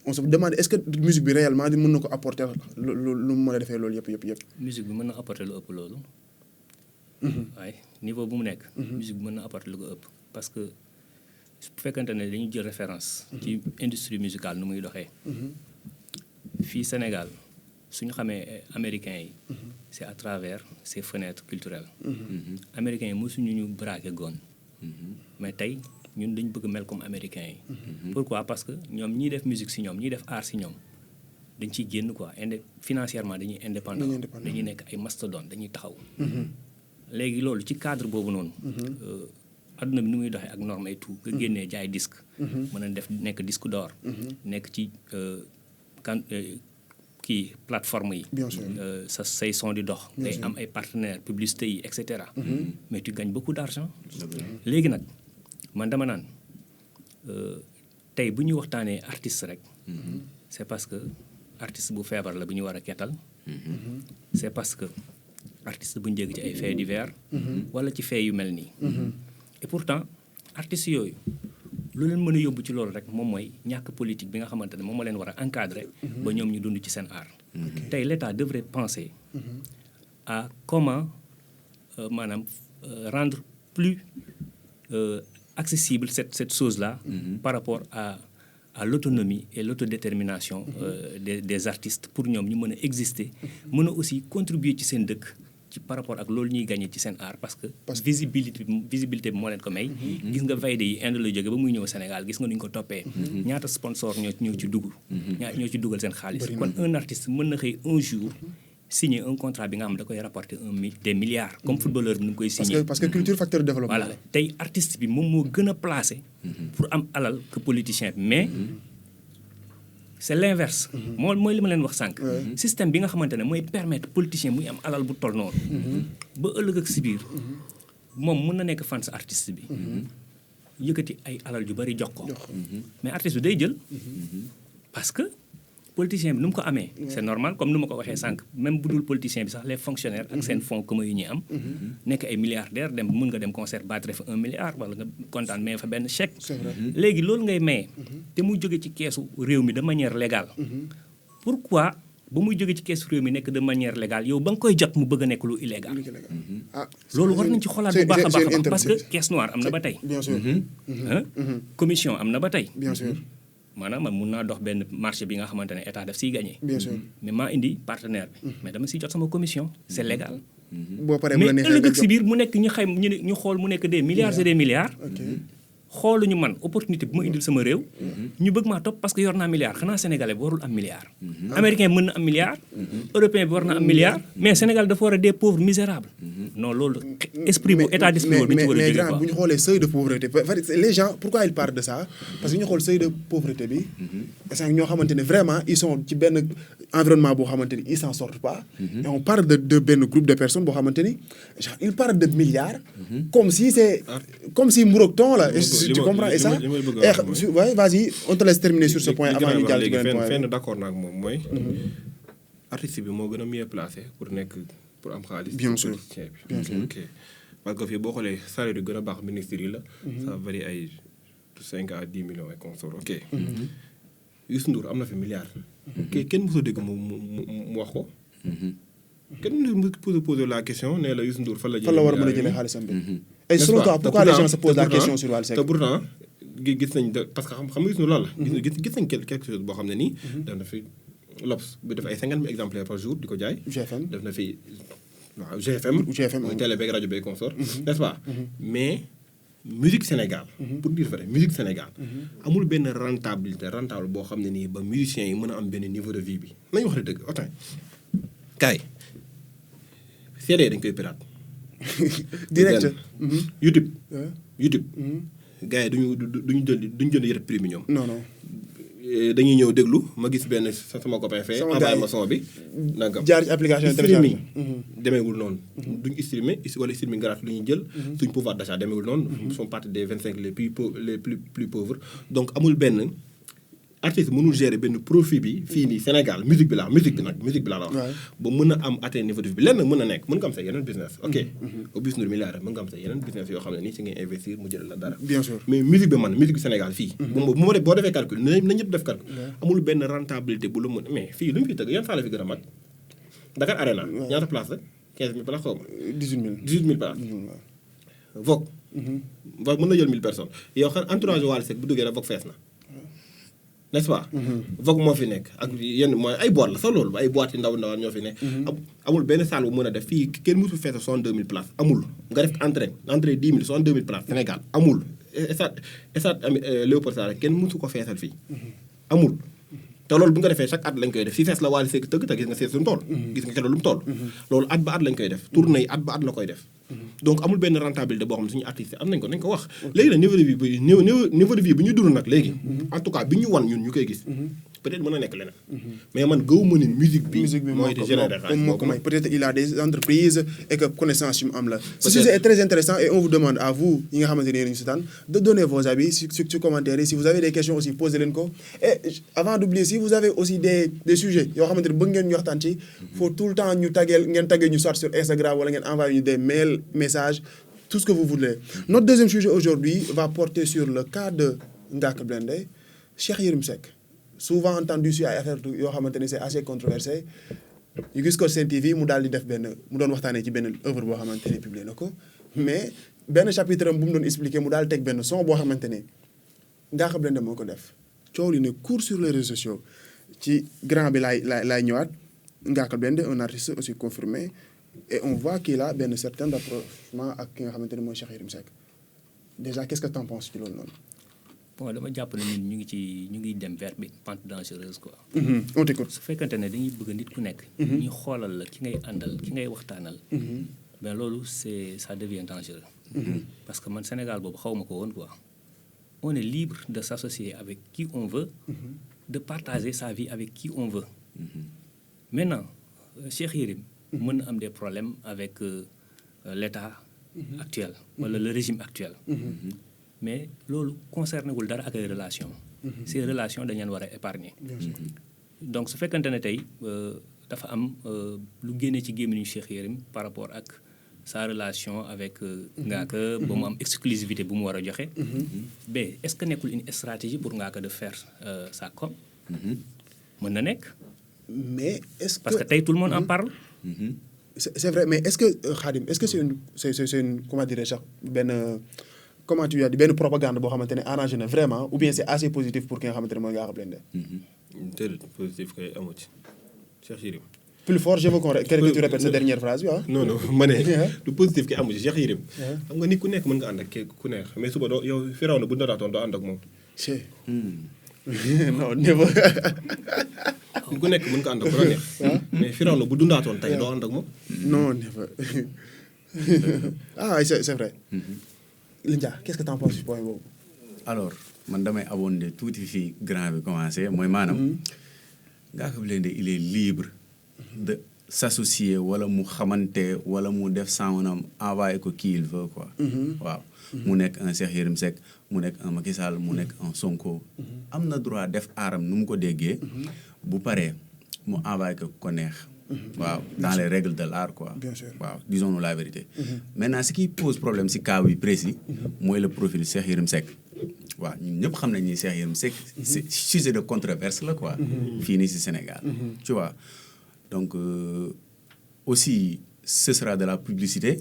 Speaker 2: on se demande est-ce que musique bi réellement di mën na ko apporter lu mu mën a defee loolu yëpp.
Speaker 6: musique bi mën na apporter lu ëpp loolu. waaye niveau bu mu nekk. musique bi mën na apporter lu ko ëpp parce que. bu fekkante ne dañuy jël référence ci industrie musicale nu muy doxee fii Sénégal suñu xamee américains yi c'est à travers ces fenêtres culturelles américains yi mosuñu ñu braqué goon mais tey ñun dañ bëgg mel comme américains yi pourquoi parce que ñoom ñiy def musique si ñoom ñiy def art si ñoom dañ ciy génn quoi financièrement dañuy indépendant dañuy nekk ay mastodonte dañuy taxaw léegi loolu ci cadre boobu noonu adduna bi ni muy doxee ak norme et tout nga génnee jaay disque mën a def nekk disque d'or nekk ci kii plateforme yi.
Speaker 2: Bien sûr.
Speaker 6: sa say son di dox. ngay am ay partenaires publicité yi et cetera. mais tu gagnes beaucoup d'argent. léegi nag man dama naan tey bu ñu waxtaanee artiste rek. c'est parce que artiste bu feebar la bu ñu war a kettal. c'est parce que artiste bu ñu jéggi ci ay faits divers. wala ci faits yu mel nii. et pourtant artistes yooyu lu leen mën a yóbbu ci loolu rek moom mooy ñàkk politique bi nga xamante ne moom moo leen war a encadrer. ba ñoom ñu dund ci seen art. tey l'État devrait penser à comment maanaam rendre plus accessible cette chose-là. par rapport à l'autonomie et l'autodétermination des artistes pour ñoom ñu mën a exister mën a aussi contribuer ci seen dëkk ci par rapport ak loolu ñuy gagner ci seen art parce que visibilité bi moo leen ko may. gis nga Vayde yi Inde la jóge ba muy ñëw Sénégal gis nga nu ñu ko toppee. ñaata sponsor ñoo ci dugg. ñoo ci dugal seen xaalis. kon un artiste mën na xëy un jour signer un contrat bi nga xam da koy rapporter des milliards. comme footballeur bi nu mu koy signer.
Speaker 2: parce que culture facteur de développement.
Speaker 6: voilà tey artiste bi moom moo gën a placé. pour am alal que politicien bi mais. c'est l'inverse. mooy li ma leen wax sànq. système bi nga xamante ne mooy permettre politicien muy am alal bu toll noonu. ba ëllëg ak si biir moom mën na nekk fan sa artiste bi. yëkkati ay alal yu bari jox ko. mais artiste bi day jël. parce que politicien bi nu mu ko amee. c'est normal comme nu ma ko waxee sànq même bu dul politicien bi sax les fonctionnaires ak seen fonds communs yu ñuy am. nekk ay milliardaires mën nga dem concert battre fa 1 milliard wala nga kontaan maye fa benn chèque. léegi loolu ngay maye. te muy jóge ci keesu réew mi de manière légale. pourquoi ba muy jóge ci keesu réew mi nekk de manière légale yow ba nga koy jot mu bëgg a nekk lu illégal. loolu war nañ ci xoolaat bu baax a baax parce que caisse noire am na ba tey.
Speaker 2: bien sûr.
Speaker 6: commission am na ba tey.
Speaker 2: bien sûr.
Speaker 6: maanaam man mun naa dox benn marché bi nga xamante ne état daf siy gagné.
Speaker 2: bien sûr.
Speaker 6: mais maa indi partenaire bi. mais dama siy jot sama commission c'est légal.
Speaker 2: boo paree bu la
Speaker 6: mais
Speaker 2: neexee
Speaker 6: ëllëg si biir mu nekk ñu xool mu nekk des milliards et des milliards. xooluñu man opportunité bu ma indil sama réew. ñu bëgg maa topp parce que yor naa milliard xanaa sénégalais bi warul am milliard. américain bi mën na am milliard. européen bi war na am milliard. mais Sénégal dafa war a des pauvres misérables. non loolu esprit bu état d'esprit boobu ci war a jógee quoi.
Speaker 2: mais bu ñu xoolee seuil de pauvreté les gens pourquoi ils parlent de ça parce que ñu xool seuil de pauvreté bi. est-ce que ñoo xamante ne vraiment ils sont ci benn environnement boo xamante ni ils s'en sortent pas. et on parle de benn groupe de personnes boo xamante ni genre ils parlent de milliards. comme si mburoog ton la. tu comprends et ça ouais, vas-y on te laisse terminer sur ce point avant ñu jàll ci beneen point
Speaker 1: fenn d'accord naa ak moom mooy artiste bi moo gën a mieux placé pour am xaalis.
Speaker 2: bien sûr bien sûr.
Speaker 1: ok parce que fii boo xoolee salaire yu gën a baax ministres yi la. ça varie ay 5 à 10 millions et consorts ok. Youssou Ndour am na fi milliard. kenn mësoo dégg mu wax ko. kenn mësu poser la question ne la Youssou Ndour fan la
Speaker 2: war a mën a jëlee xaalisam bi. et selon toi pourquoi les gens se posent la question sur Wally Seck.
Speaker 1: te pourtant gis nañ parce que xam nga Youssou Ndour lan la. gis nañ quelque chose boo xam ne nii. def na fi L'Obs bi def ay 50 000 exemplaires par jour di ko jaay.
Speaker 2: GFM
Speaker 1: def na fi waaw GFM. mooy télé beeg rajo beeg consort n'est-ce pas. mais musique Sénégal. pour dire vrai musique Sénégal. amul benn rentable boo xam ne nii ba musiciens yi mën a am benn niveau de vie bi nañu wax dëgg otin kaay CD dañ koy pirate.
Speaker 2: direct.
Speaker 1: YouTube. gars yi duñu jënd yëre premium.
Speaker 2: non.
Speaker 1: dañuy ñëw déglu ma gis benn sama copain fee. envoyé ma son bi. nangam
Speaker 2: jaar ci application
Speaker 1: streaming demeewul noonu. duñu streamer wala streaming gratuit lu ñuy jël. suñ pouvoir d'achat demeewul noonu. nous sommes partie des 25 les plus pauvres. donc amul benn artiste mënul gérer benn profit bi fii nii Sénégal musique bi la wax. ba mën a am atteindre niveau de vie bi lenn mën a nekk mën nga am sa yeneen business. ok Youssou Ndour milliard mën nga am sa yeneen business yoo xam ne nii si ngay investir mu jël la dara.
Speaker 2: bien sûr
Speaker 1: mais musique bi musique bi Sénégal fii. boo defee calcul na ñëpp def calcul. amul benn rentabilité bu la mën mais fii lu ñu fi tëgg yan saa la fi gën a mag Dakar Arena. ñaata place la 15000 places xaw ma. 18000 places. Vogue. Vogue mën na jël 1000 personnes yow xam entourage Wally Seck bu duggee rek Vogue fees na. n'est-ce pas. Vogue moo fi nekk ak yenn mooy ay boîte la sax loolu ay boîte yu ndaw ñoo fi nekk. amul benn salle bu mën a def fii kenn mësul fees 62000 places amul nga def entrée 10 000 62000 places Sénégal amul. stade Léopold Sédar kenn mësu ko feesal fii. amul te loolu bu nga defee chaque at lañ koy def si fees la Wally Seck tëgg te gis nga seet lu mu toll. gis nga keroog lu mu toll. loolu at ba at lañ koy def tournée yi at ba at la koy def. donc amul benn rentabilité boo xam ne suñu artiste am nañ ko nañ ko wax léegi nag niveau de vie bi niveau de vie bi ñu dund nag léegi en tout cas bi ñu wan ñun ñu koy gis peut-être mën na nekk leneen mais man gëwuma ne musique bi mooy di générer
Speaker 2: moo ko may peut-être il a des entreprises et que connaissance yu mu am la ce sujet est très intéressant et on vous demande à vous yi nga xamante ne yéen ñu seetaan de donner vos avis sur commentaires yi si vous avez des questions aussi posez leen ko et avant d'oublier si vous avez aussi des sujets yoo xamante ne bëgg ngeen ñu waxtaan ci faut tout le temps ñu ngeen taggee ñu soit sur Instagram wala ngeen envoyer ñu des messages tout ce que vous voulez notre deuxième sujet aujourd'hui va porter sur le cas de Ngaaka Blindé Cheikh Yérim Seck souvent entendu si ay affaire yoo xamante ne c'est assez controversé ñu gis ko Sen TV mu daal di def mu doon waxtaanee ci benn œuvre boo xamante ne publié na ko mais benn chapitre am bu mu doon expliqué mu daal teg benn son boo xamante ne Ngaaka Blindé moo ko def coow li ne court sur les réseaux sociaux ci grand bi laay ñëwaat Ngaaka Blindé un artiste aussi confirmé et on voit qu'il a benn certain rapprochement ak ki nga xamante ne mooy Cheikh Yérim Seck déjà qu'est-ce que t'en penses ci loolu noonu.
Speaker 6: bon dama jàpp ne ñun ñu ngi dem vers bi pente dangereuse quoi.
Speaker 2: on t'écoute.
Speaker 6: su fekkante ne dañuy bëgg nit ku nekk. ñu xoolal la ki ngay àndal ki ngay waxtaanal. mais loolu ça devient dangereux. parce que man Sénégal boobu xaw ma ko woon quoi. on est libre de s'associer avec qui on veut. de partager sa vie avec qui on veut. maintenant Cheikh Yérim mën na am des problèmes avec l'état actuel wala le régime actuel. mais loolu concerné wul dara ak ay relations. ces relations dañu leen war a épargner. donc su fekkante ne tey dafa am lu génne ci gémmiñu Cheikh Yérim par rapport ak sa relation avec Ngaaka ba mu am exclusivité bu mu war a joxe. mais est-ce que nekkul une stratégie pour Ngaaka de faire sa com. mën na nekk.
Speaker 2: mais est-ce que
Speaker 6: parce que tey tout le monde en parle.
Speaker 2: c'est vrai mais est-ce que Khadim est-ce que c'est une comment dirais-je sax comment tu as dit benn propagande boo xamante ne arrangé na vraiment ou bien c'est assez positif pour ki nga xamante ne mooy Ngaaka Blindé.
Speaker 1: déedéet positif kay amu ci Cheikh Yérim.
Speaker 2: plus fort je veux que tu répètes cette dernière phrase bi ah.
Speaker 1: non ma ne lu positif ki amu ci Cheikh Yérim. xam nga nit ku nekk mën nga ànd ak ku neex mais suba doo yow Firawna bu ndaraatoon doo ànd ak moom.
Speaker 2: non never.
Speaker 1: nit ku nekk mën nga ànd ak ku la neex. mais Firawna bu dundaatoon tey doo ànd ak moom.
Speaker 2: non never. ah c'est vrai. Lindia qu'est-ce que t'en penses ci point boobu.
Speaker 3: alors man damay abonder tuuti fii grand bi commencé mooy maanaam Ngaaka Blindé il est libre de s'associer wala mu xamante wala mu def sanam envoyé ko qui il veut quoi. waaw mu nekk un Cheikh Yérim Seck mu nekk un Macky Sall mu nekk un Sonko. am na droit def aaram nu mu ko déggee. bu paree mu envoyé ko neex. waaw dans les règles de l'art quoi.
Speaker 2: Bien sûr.
Speaker 3: waaw disons-nous la vérité. maintenant ce qui pose problème si cas bi précis. mooy le profil Cheikh Yérim Seck. waaw ñun ñëpp xam nañ ni Cheikh Yérim Seck c'est sujet de controverse la quoi. fii nii si Sénégal. tu vois donc aussi ce sera de la publicité.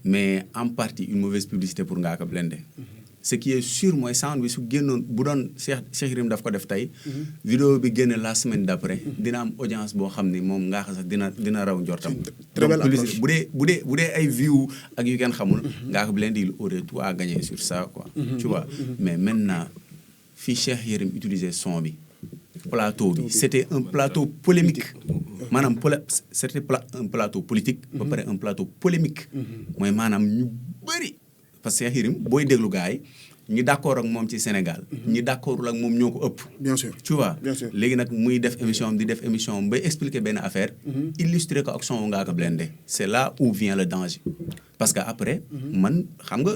Speaker 3: mais en partie une mauvaise publicité pour Ngaaka Blindé. ce qui est sûr mooy sound bi su génnoon bu doon Cheikh Yérim daf ko def tey. vidéo bi génn la semaine d'après dina am audience boo xam ni moom Ngaaka sax dina raw njortam.
Speaker 2: très belle
Speaker 3: donc
Speaker 2: approche.
Speaker 3: bu dee ay view ak yu kenn xamul. Ngaaka Blindé il aurait tout à gagner sur ça quoi. tu vois mais maintenant fii Cheikh Yérim utiliser son bi. plateau bi c'était un plateau polémique. maanaam c'était un plateau politique. ba pare un plateau polémique. mooy maanaam ñu bëri. parce que Cheikh Yérim booy déglu gars yi ñi d'accord ak moom ci Sénégal. ñi d'accordul ak moom ñoo ko ëpp.
Speaker 2: bien sûr
Speaker 3: tu vois
Speaker 2: bien sûr.
Speaker 3: léegi nag muy def émission am di def émission am bay expliquer benn affaire. illustrer ko ak son Ngaaka Blindé. c'est là où vient le danger. parce que après. man xam nga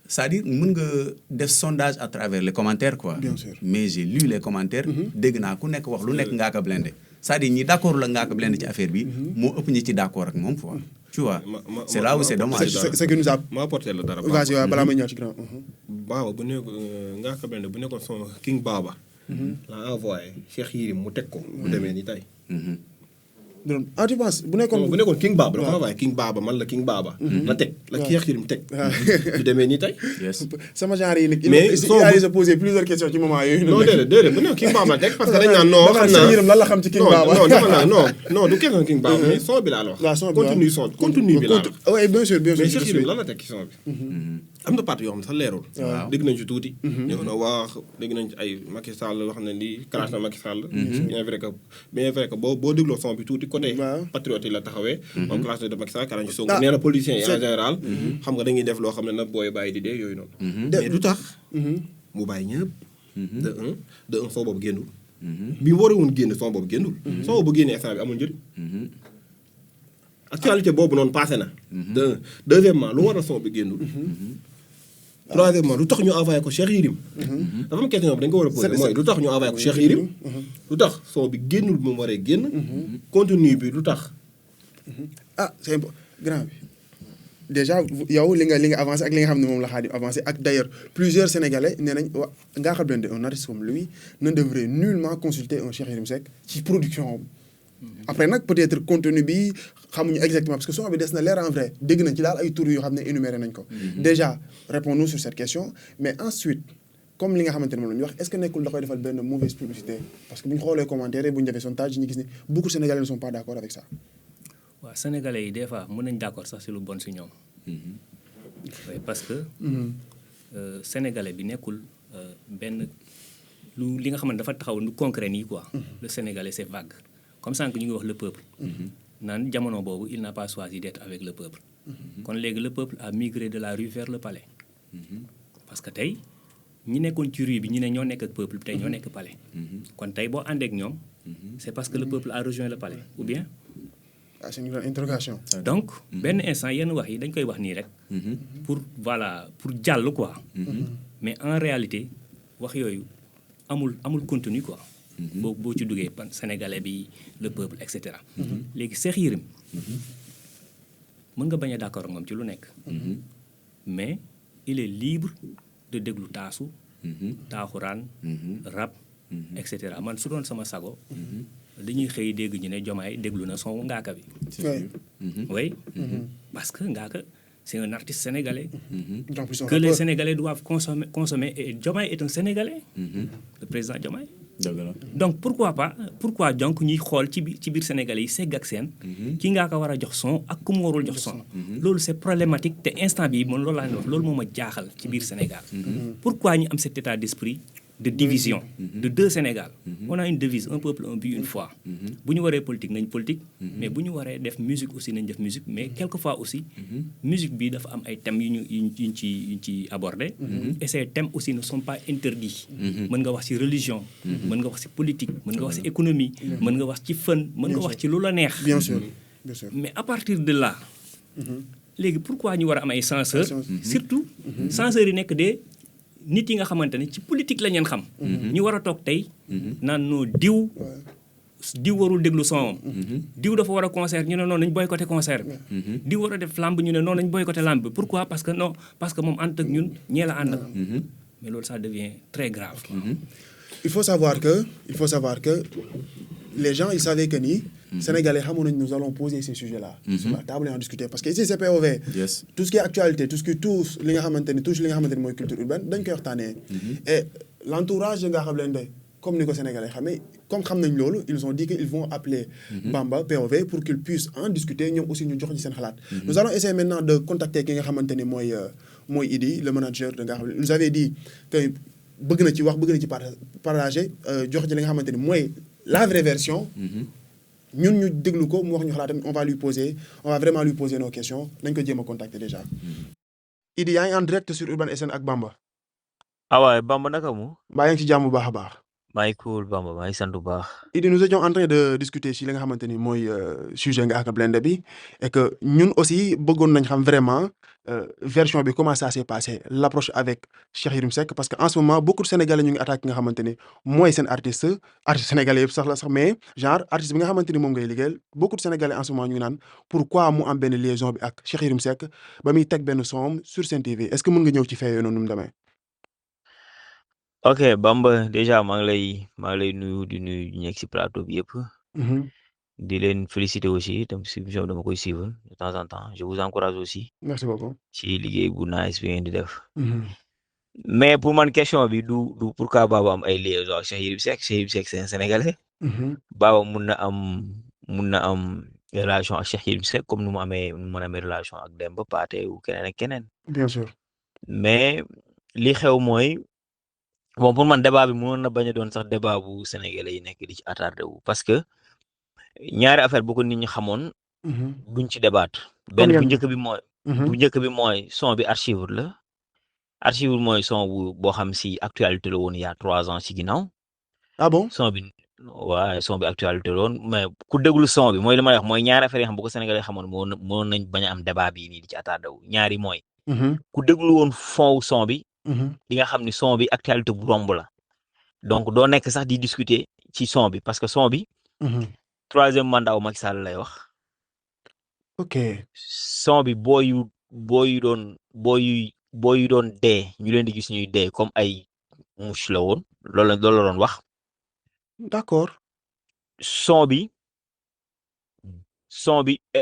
Speaker 3: c'est-à-dire mën nga def sondage à travers les commentaires quoi.
Speaker 2: Bien sûr.
Speaker 3: mais j'ai lu les commentaires. dégg naa ku nekk wax lu nekk Ngaaka Blindé. c'est-à-dire ñi d'accordul ak Ngaaka Blindé ci affaire bi. moo ëpp ñi ci d'accord ak moom quoi. tu vois c'est là où c'est dommage.
Speaker 2: c'est que nous a.
Speaker 1: ma apporté la dara.
Speaker 2: vas-y waaw balaa may ñëw ci grand.
Speaker 1: Baba bu nekk Ngaaka Blindé bu nekkoon son King Baba. la envoyé Cheikh Yérim mu teg ko. mu demee ni tey.
Speaker 2: donc ah tu penses bu nekkoon.
Speaker 1: bu nekkoon King Baba dafa envoyé King Baba man la King Baba. la teg la Cheikh Yérim teg. du demee ni tey.
Speaker 3: yes
Speaker 2: sama genre yi nag.
Speaker 1: mais
Speaker 2: il allait se poser plusieurs questions ci moment yooyu.
Speaker 1: non déedéet bu nekkoon King Baba la teg parce que dañ naan non. xam naa
Speaker 2: Yérim lan la xam ci King Baba.
Speaker 1: non du question King Baba mais son bi laa la wax.
Speaker 2: waaw son bi waaw
Speaker 1: contenu bi laa la wax.
Speaker 2: oui bien sûr bien sûr.
Speaker 1: mais Cheikh Yérim lan la teg ci son bi. am na partie yoo xam ne sax leerul.
Speaker 2: waaw
Speaker 1: dégg nañ ci tuuti. ñëw na wax dégg nañ ci ay Macky Sall wax na lii crash na Macky Sall. bien vrai que boo dégloo son bi tuuti côté
Speaker 2: waaw.
Speaker 1: patriote yi la taxawee. moom classe de Macky Sall karan ci Sonko
Speaker 2: Ah,
Speaker 1: nee na politiciens yi en
Speaker 2: c'est-
Speaker 1: général. xam nga dañuy def loo xam ne nag booy bàyyi di dee yooyu noonu. mais du tax. mu bàyyi ñëpp. de un son boobu génnul. bi mu waree woon génn son boobu génnul. son boobu génnee instant bi amul njëriñ. actualité boobu noonu passé na. de un deuxièmement lu war a son bi génnul. troisièmement lu tax ñu envoyé ko Cheikh Yérim. dafa am question bi dañ ko war a posé mooy lu tax ñu envoyé ko Cheikh Yérim. lu tax son bi génnul bi mu waree génn. contenu bi lu tax.
Speaker 2: ah c'est grand bi déjà yow li nga avancé ak li nga xam ne moom la Khadim avancé ak d'ailleurs plusieurs sénégalais nee nañ wa Ngaaka Blindé un artiste comme lui ne devrait nullement consulter un Cheikh Yérim Seck ci production am. après nag peut-être contenu bi xamuñu exactement parce que son bi des na leer en vrai dégg nañ ci daal ay tur yoo xam ne énuméré nañ ko. déjà réponds-nous sur cette question mais ensuite comme li nga xamante ne moom la ñu wax est-ce que nekkul da koy defal benn mauvaise publicité parce que bu ñu xoolee commentaire yi bu ñu defee sondage ñu gis ni beaucoup de sénégalais ne sont pas d'accord avec ça.
Speaker 6: waaw sénégalais yi des fois mën nañ d'accord sax si lu bon si ñoom. Oui, parce que sénégalais bi nekkul benn lu li nga xamante dafa taxaw lu concret nii quoi. Le sénégalais c'est vague comme sànq ñu ngi wax le peuple. naan jamono boobu il n'a pas choisi d'être avec le peuple. kon léegi le peuple a migré de la rue vers le palais. parce que tey ñi nekkoon ci rue bi ñu ne ñoo nekk ak peuple tey ñoo nekk palais. kon tey boo àndee ak ñoom. c'est parce que le peuple a rejoint le palais ou bien.
Speaker 2: ah c'est une grande interrogation.
Speaker 6: donc benn instant yenn wax yi dañ koy wax nii rek. pour voilà pour jàll quoi. mais en réalité wax yooyu amul contenu quoi. boo ci duggee sénégalais bi le peuple et cetera. léegi Cheikh Yérim mën nga bañ a d'accord ak moom ci lu nekk. mais il est libre de déglu taasu. taaxuraan. rap et cetera man su doon sama sago. dañuy xëy dégg ñu ne Diomaye déglu na son Ngaaka bi. oui. parce que Ngaaka c'est un artiste sénégalais. que les Sénégalais doivent consommer et Diomaye est un Sénégalais. le président Diomaye. donc pourquoi donc ñuy xool ci biir Sénégalais yi segg ak seen. ki Ngaaka war a jox son ak ku mu warul jox son. loolu c'est problématique te instant bii man loolu laa leen wax loolu moo ma jaaxal ci biir Sénégal. pourquoi ñu am cet état d'esprit de division de deux Sénégal. On a une devise un peuple un but une foi. bu ñu waree politique nañ politique. mais bu ñu waree def musique aussi nañ def musique mais quelquefois aussi. musique bi dafa am ay thèmes yuñ ci aborder. et ces thèmes aussi ne sont pas interdits. mën nga wax ci religion. mën nga wax ci politique mën nga wax ci économie. mën nga wax ci fun mën nga wax ci lu la neex.
Speaker 2: bien sûr bien sûr.
Speaker 6: mais à partir de là. léegi pourquoi ñu war a am ay censeurs. surtout censeurs yi nekk des. nit yi nga xamante ne ci politique la ñeen xam. ñu war a toog tey. naan noo diw warul déglu son. diw dafa war a concert ñu ne noonu nañ boycotté concert bi. diw war a def lamb ñu ne noonu nañ boycotté lamb bi pourquoi parce que moom ànd ak ñun ñee la ànd. mais loolu ça devient très grave.
Speaker 2: il faut savoir que les gens ils savaient que ni. Sénégalais xamoon nañ nous allons poser ces sujets-là. sur la table et en discuter parce que ici c'est POV.
Speaker 3: Yes.
Speaker 2: tout ce qui est actualité tout ce qui touche li nga xamante ni mooy culture urbaine dañ koy waxtaanee. et l'entourage de Ngaaka Blindé comme ni ko Sénégalais xamee comme xam nañ loolu ils ont dit que ils vont appeler. Bamba POV pour qu'ils puissent en discuter ñoom aussi ñu jox ci seen xalaat. nous allons essayer maintenant de contacter ki nga xamante ni mooy Idi le manager de Ngaaka Blindé. il nous avait dit que bëgg na ci partager jox ci li nga xamante ni mooy la vraie version. ñun ñu déglu ko mu wax ñu xalaatam on va vraiment lui poser nos questions nañ ko jéem a contacter déjà. Idi yaa ngi en direct sur Urban SN ak Bamba.
Speaker 4: waaye Bamba naka mu.
Speaker 2: mbaa yaa ngi ci jàmm bu baax a baax.
Speaker 4: maa ngi cool Bamba maa ngi sant bu baax.
Speaker 2: Idi nous étions en train de discuter ci li nga xamante ni mooy sujet Ngaaka Blindé bi et que ñun aussi bëggoon nañ xam vraiment version bi comment ça s'est passé l'approche avec Cheikh Yérim Seck parce que en ce moment beaucoup de Sénégalais ñu ngi attaqué nga xamante ni mooy seen artiste sénégalais yëpp sax mais genre artiste bi nga xamante ni moom ngay liggéeyal beaucoup de Sénégalais en ce moment ñu ngi naan pourquoi mu am benn liaison bi ak Cheikh Yérim Seck ba muy teg benn son sur Sen TV est-ce que mën nga ñëw ci fee yooyu noonu nu mu demee.
Speaker 4: ok Bamba déjà maa ngi lay nuyu di nuyu ñu nekk ci plateau bi yëpp. di leen féliciter aussi tam si émission dama koy suivre de temps en temps je vous encourage aussi.
Speaker 2: merci beaucoup.
Speaker 4: ci liggéey bu nice bi ngeen di def. mais pour man question bi du pourquoi Baba am ay liaison ak Cheikh Yérim Seck c'est un Sénégalais. Baba mun na am relation ak Cheikh Yérim Seck comme nu mu amee relation ak Demba Pathé ou keneen ak keneen.
Speaker 2: bien sûr.
Speaker 4: mais li xew mooy bon pour man débat bi mënoon na bañ a doon sax débat bu Sénégalais yi nekk di ci attardé wu parce que ñaari affaire bu ko nit ñi xamoon duñ ci débattre.
Speaker 2: Comme
Speaker 4: benn bu
Speaker 2: yan.
Speaker 4: njëkk bi mooy. bu njëkk bi mooy son bi archive la. archive mooy son boo xam si actualité la woon il y a 3 ans ci ginnaaw.
Speaker 2: Ah bon?
Speaker 4: son bi waaye son bi actualité la woon mais ku déglu son bi mooy li ma lay wax mooy ñaari affaire yi xam bu ko Sénégalais xamoon moo nañ bañ a am débat bii nii di ci attardé wu ñaari mooy. ku déglu woon fond son bi. di nga xam ni son bi actualité bu romb la. donc doo nekk sax di discuter ci son bi parce que son bi. 3e mandat wu Macky Sall lay wax.
Speaker 2: ok.
Speaker 4: son bi booyu doon dee ñu leen di gis ñuy dee comme ay mouche la woon loolu la doon wax.
Speaker 2: d'accord.
Speaker 4: son bi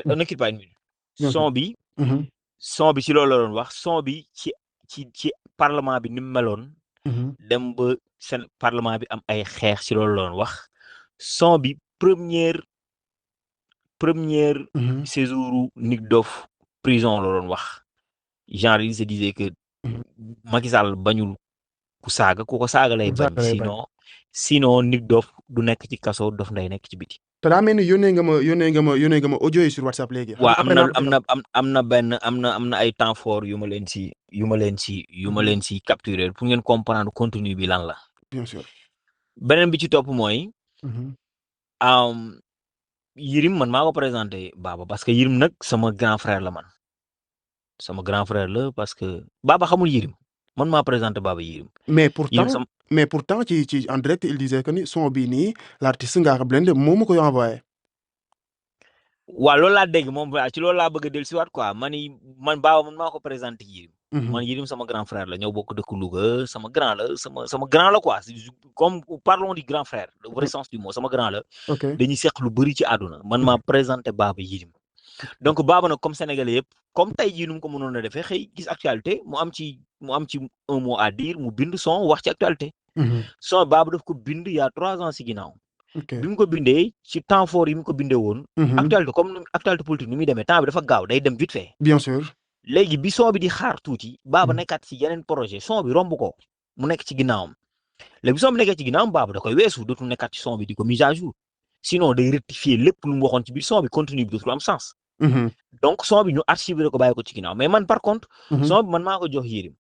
Speaker 4: ne quitte pas une minute. son bi ci loolu la doon wax son bi ci parlement bi ni mu meloon. dem ba seen parlement bi am ay xeex ci loolu la doon wax. son bi première séjour Nick Doff prison la doon wax genre il se disait que Macky Sall bañul ku saaga ku ko saaga lay bañ sinon Nick Doff du nekk ci kaso Dof Ndeye nekk ci biti.
Speaker 2: te daa mel ni yónnee nga ma audio yi sur WhatsApp léegi.
Speaker 4: waaw am na ay temps fort yu ma leen si capturer pour ngeen comprendre contenu bi lan la.
Speaker 2: bien sûr.
Speaker 4: beneen bi ci topp mooy. Yirim man maa ko présenté Baba parce que Yirim nag sama grand frère la man sama grand frère la parce que Baba xamul Yirim man maa présenté Baba Yirim.
Speaker 2: mais pourtant ci en direct il disait que ni son bii nii l'artiste Ngaaka Blindé moo ma koy envoyé.
Speaker 4: waaw loolu laa dégg moom ci loolu laa bëgg a dellusiwaat quoi man Baba man maa ko présenté Yirim. man Yirim sama grand frère la ñoo bokk dëkk Louga sama grand la quoi comme parlons du grand frère le vrai sens du mot sama grand la.
Speaker 2: ok
Speaker 4: dañuy seq lu bëri ci àdduna man maa présenté Baba Yirim. donc Baba nag comme sénégalais yëpp comme tey jii nu mu ko mënoon a defee xëy gis actualité mu am ci un mot à dire mu bind son wax ci actualité. son Baba daf ko bind il y a 3 ans si ginnaaw. bi mu ko bindee ci temps fort yi mu ko bindee woon. actualité comme actualité politique ni muy demee temps bi dafa gaaw day dem vite fait.
Speaker 2: bien sûr.
Speaker 4: léegi bi son bi di xaar tuuti. Baba nekkaat ci yeneen projet son bi romb ko mu nekk ci ginnaawam. léegi bi son bi nekkee ci ginnaawam Baba da koy weesu dootul nekkaat ci son bi di ko mise à jour sinon day rectifier lépp lu mu waxoon ci biir son bi continue bi dootul am sens. donc son bi ñu archiver ko bàyyi ko ci ginnaaw mais man par contre. son bi man maa ko jox Yirim.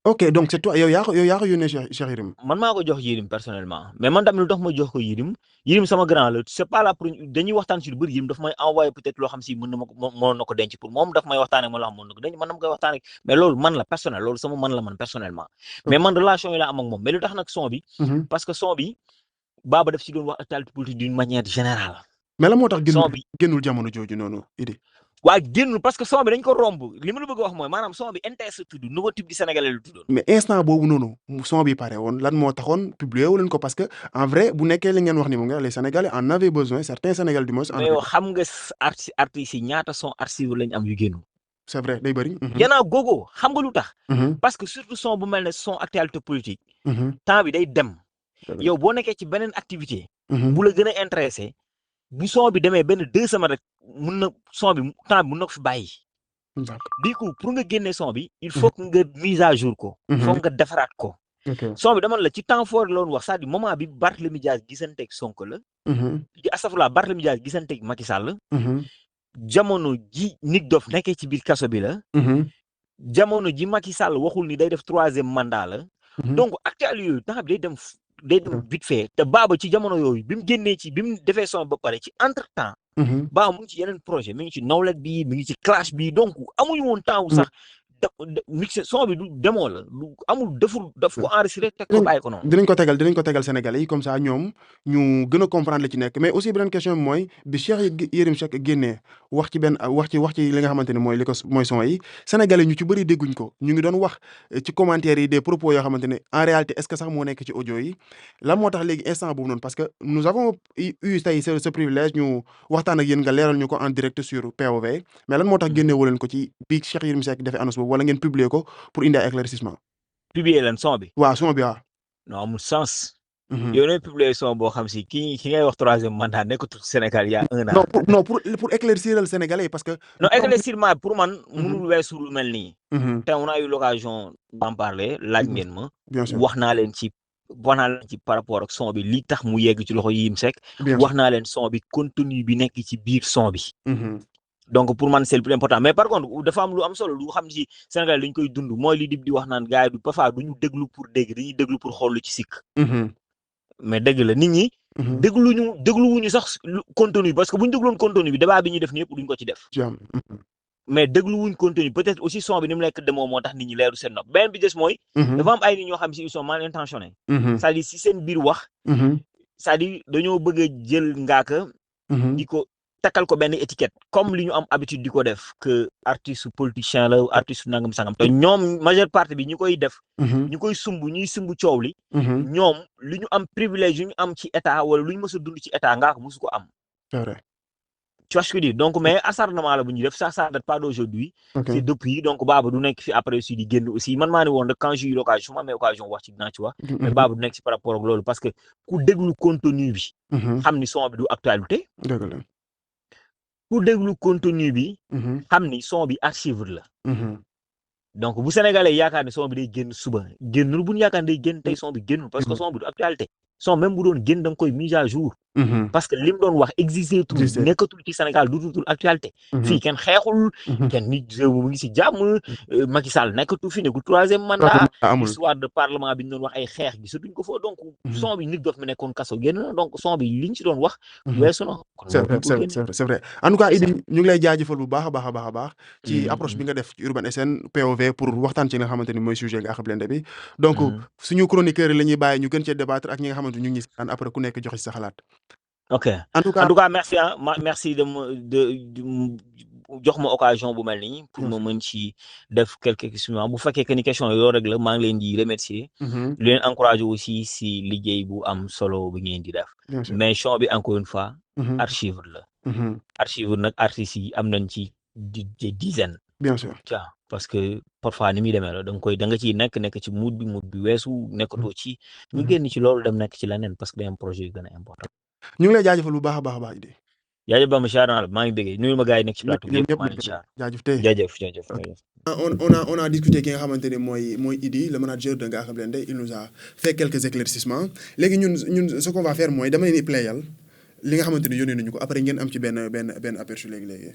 Speaker 2: ok donc c'est toi yow yaa ko yónnee Cheikh Yirim.
Speaker 4: man maa ko jox Yirim personnellement mais man tamit lu tax ma jox ko Yirim sama grand la c'est pas là pour dañuy waxtaan ci lu bëri Yirim daf may envoyer peut-être loo xam si mënoon na ko denc pour moom daf may waxtaanee ma loo xam mën na ko denc man dama koy waxtaanee mais loolu man la personnel loolu sama man la man personnellement. mais man relation yi la am ak moom mais lu tax nag son bi. parce que son bi Baba daf ci doon wax actualité politique d'une manière générale.
Speaker 2: mais la moo tax génnul jamono jooju noonu Idi.
Speaker 4: waa génnul parce que son bi dañ ko romb li ma la bëgg a wax mooy maanaam son bi NTS tudd nouveau type du sénégalais lu tuddoon.
Speaker 2: mais instant boobu noonu son bi pare woon lan moo taxoon publier wu leen ko parce que en vrai bu nekkee li ngeen wax ni moom nga les sénégalais en avaient besoin certains sénégalais du moins.
Speaker 4: mais yow xam nga artistes yi ñaata son archive lañ am yu génn.
Speaker 2: c'est vrai day bëri.
Speaker 4: yanaa gogo xam nga lu tax. parce que surtout son bu mel ne son actualité politique. temps bi day dem. yow boo nekkee ci beneen activité. bu la gën a intéressé. bu son bi demee benn 2 semaines rek mun na son bi temps bi mun na ko fi bàyyi. du coup pour nga génne son bi. il faut que nga mise à jour ko. il faut nga defaraat ko. son bi dama la ci temps fort la woon wax c'est-à-dire moment bi Barthélémy Dias gisanteeg Sonko la. di astafurlah Barthélémy Dias gisanteeg Macky Sall. jamono ji Nick Doff nekkee ci biir kaso bi la. jamono ji Macky Sall waxul ni day def 3e mandat la. donc actuellement yooyu temps bi day dem vite fait te Baba ci jamono yooyu bi mu génnee ci bi mu defee son ba pare ci entre temps. Baba mu ngi ci yeneen projet mi ngi ci Nawlet bi mi ngi ci Clash bi donc amuñu woon temps wu sax mixé son bi du demoo la lu amul daf ko enregistré teg ko bàyyi ko noonu.
Speaker 2: dinañ ko tegal Sénégalais yi comme ça ñoom ñu gën a comprendre li ci nekk mais aussi beneen question bi mooy bi Cheikh Yérim Seck génnee wax ci li nga xamante ne mooy son yi Sénégalais ñu ci bëri dégguñ ko ñu ngi doon wax ci commentaires yi des propos yoo xamante ne en réalité est-ce que sax moo nekk ci audio yi lan moo tax léegi instant boobu noonu parce que nous avons eu tey ce privilège ñu waxtaan ak yéen nga leeral ñu ko en direct sur POV mais lan moo tax génne woo leen ko ci bi Cheikh Yérim Seck defee annonce boobu wala ngeen publier ko pour indi ay éclaircissement.
Speaker 4: publier leen son bi.
Speaker 2: waaw son bi waaw.
Speaker 4: non amul sens. yow nooy publier son boo xam si ki ngay wax 3e mandat nekkatul Sénégal il y a 1 an.
Speaker 2: non pour éclaircir le Sénégalais parce que.
Speaker 4: non éclaircissement pour man. mënul weesu lu mel nii. te on a eu l'occasion d'en parler laaj ngeen ma.
Speaker 2: bien sûr
Speaker 4: wax naa leen ci wax naa leen ci par rapport ak son bi li tax mu yegg ci loxo Yim Seck
Speaker 2: Bien
Speaker 4: wax naa leen son bi contenu bi nekk ci biir son bi donc pour man c'est le plus important mais par contre dafa am lu am solo lu xam ci Sénégal dañ koy dund mooy li di wax naan gars yi du parfois du ñu déglu pour dégg dañuy déglu pour xool lu ci sikk mais dëgg la nit ñi dégluwuñu sax contenu bi parce que bu ñu dégluwoon contenu bi débat bi ñuy def ni yëpp duñ ko ci def mais dégluwuñ contenu peut-être aussi son bi ni mu nekk demoo moo tax nit ñi leeru seen nopp beneen bi des mooy dafa am ay nit ñoo xam si ils sont mal intentionnés c'est-à-dire si seen biir wax c'est-à-dire dañoo bëgg a jël Ngaaka di ko takkal ko benn étiquette comme li ñu am habitude di ko def que artiste politicien la artiste nangam sangam te ñoom majeure partie bi ñu koy def ñu koy ñuy sumb coow li ñoom li ñu am privilège yu ñu am ci état wala lu ñu mës a dund ci état Ngaaka mosu ko am
Speaker 2: c'est vrai
Speaker 4: tu vois ce que je veux dire donc mais acharnement la bu ñu def ça date pas d'aujourd'hui c'est depuis donc Baba du nekk fi après aussi di génn aussi man maa ne woon rek quand j'ai eu l'occasion su ma amee occasion wax ci dinaa ci wax mais Baba du nekk ci par rapport ak loolu parce que ku déglu contenu bi xam ni son bi du actualité ku déglu contenu bi xam ni son bi archive la donc bu sénégalais yaakaar ne son bi day génn suba génnul bu ñu yaakaar ne day génn tey son bi génnul parce que son bi du actualité son même bu doon génn da nga koy mise à jour parce que lim doon wax existé tout nekkatul ci Sénégal du tutul actualité fii kenn xeexul kenn nit réew mu ngi si jàmm Macky Sall nekkatu fi nekkul 3e mandat histoire de parlement bi ñu doon wax ay xeex gisatuñ ko foofu donc son bi nit dof mi nekkoon kaso génn na donc son bi liñ ci doon wax weesu na
Speaker 2: c'est vrai en tout cas Idy ñu ngi lay jaajëfal bu baax a baax ci approche bi nga def ci Urban SN POV pour waxtaan ci nga xamante ni mooy sujet Ngaaka Blindé bi donc suñu chroniqueur yi la ñuy bàyyi ñu gën cee débattre ak ñi nga xamante ñu ngi seetaan après ku nekk joxe ci sa xalaat
Speaker 4: ok en tout cas merci merci de jox ma occasion bu mel nii pour ma mën ci def quelques questions bu fekkee que ni question yoo rek la maa ngi leen di remercier lu leen encourager aussi si liggéey bu am solo bu ngeen di def mais son bi encore une fois archive la archive nag artistes yi am nañ ci des dizaines
Speaker 2: bien sûr
Speaker 4: parce que parfois ni muy demee la da nga ciy nekk ci mood bi weesu nekkatoo ci ñu génn ci loolu dem nekk ci leneen parce que day am projet yu gën a important
Speaker 2: ñu ngi lay jaajëfal bu baax a baax Idy
Speaker 4: jaajëf ba ma char naa la maa ngi bëggee nuyu ma gars yi nekk ci plateau bi yëpp maa ngi char jaajëf
Speaker 2: on a discuté ki nga xamante ne mooy Idy le manager de Ngaaka Blindé il nous a fait quelques éclaircissements léegi ñun ce qu'on va faire mooy dama leen di playal li nga xamante ni yónnee nañu ko après ngeen am ci benn aperçu léegi.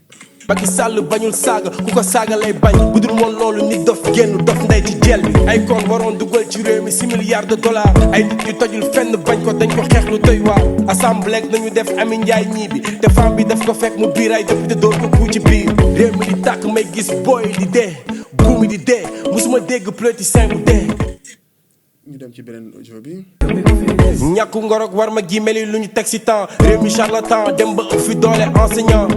Speaker 5: Macky Sall bañul saaga ku ko saaga lay bañ bu dul woon loolu nit dof génn dof ndey ci jeel bi ay kon waroon dugal ci réew mi 6 milliards de dollars ay nit yu tojul fenn bañ ko dañ ko xeex lu doy waar assemblée nañu def Ami Njaay ñii bi te femme bi daf ko fekk mu biir ay député door ko ku ci biir réew mi di tàkk may gis booy di dee buumi di dee musuma dégg politicien bu dee.
Speaker 2: ñu dem ci beneen audio bi.
Speaker 5: ñàkku ngorog war ma gi meli lu ñu teg si temps réew mi charlatan dem ba ëpp fi doole enseignant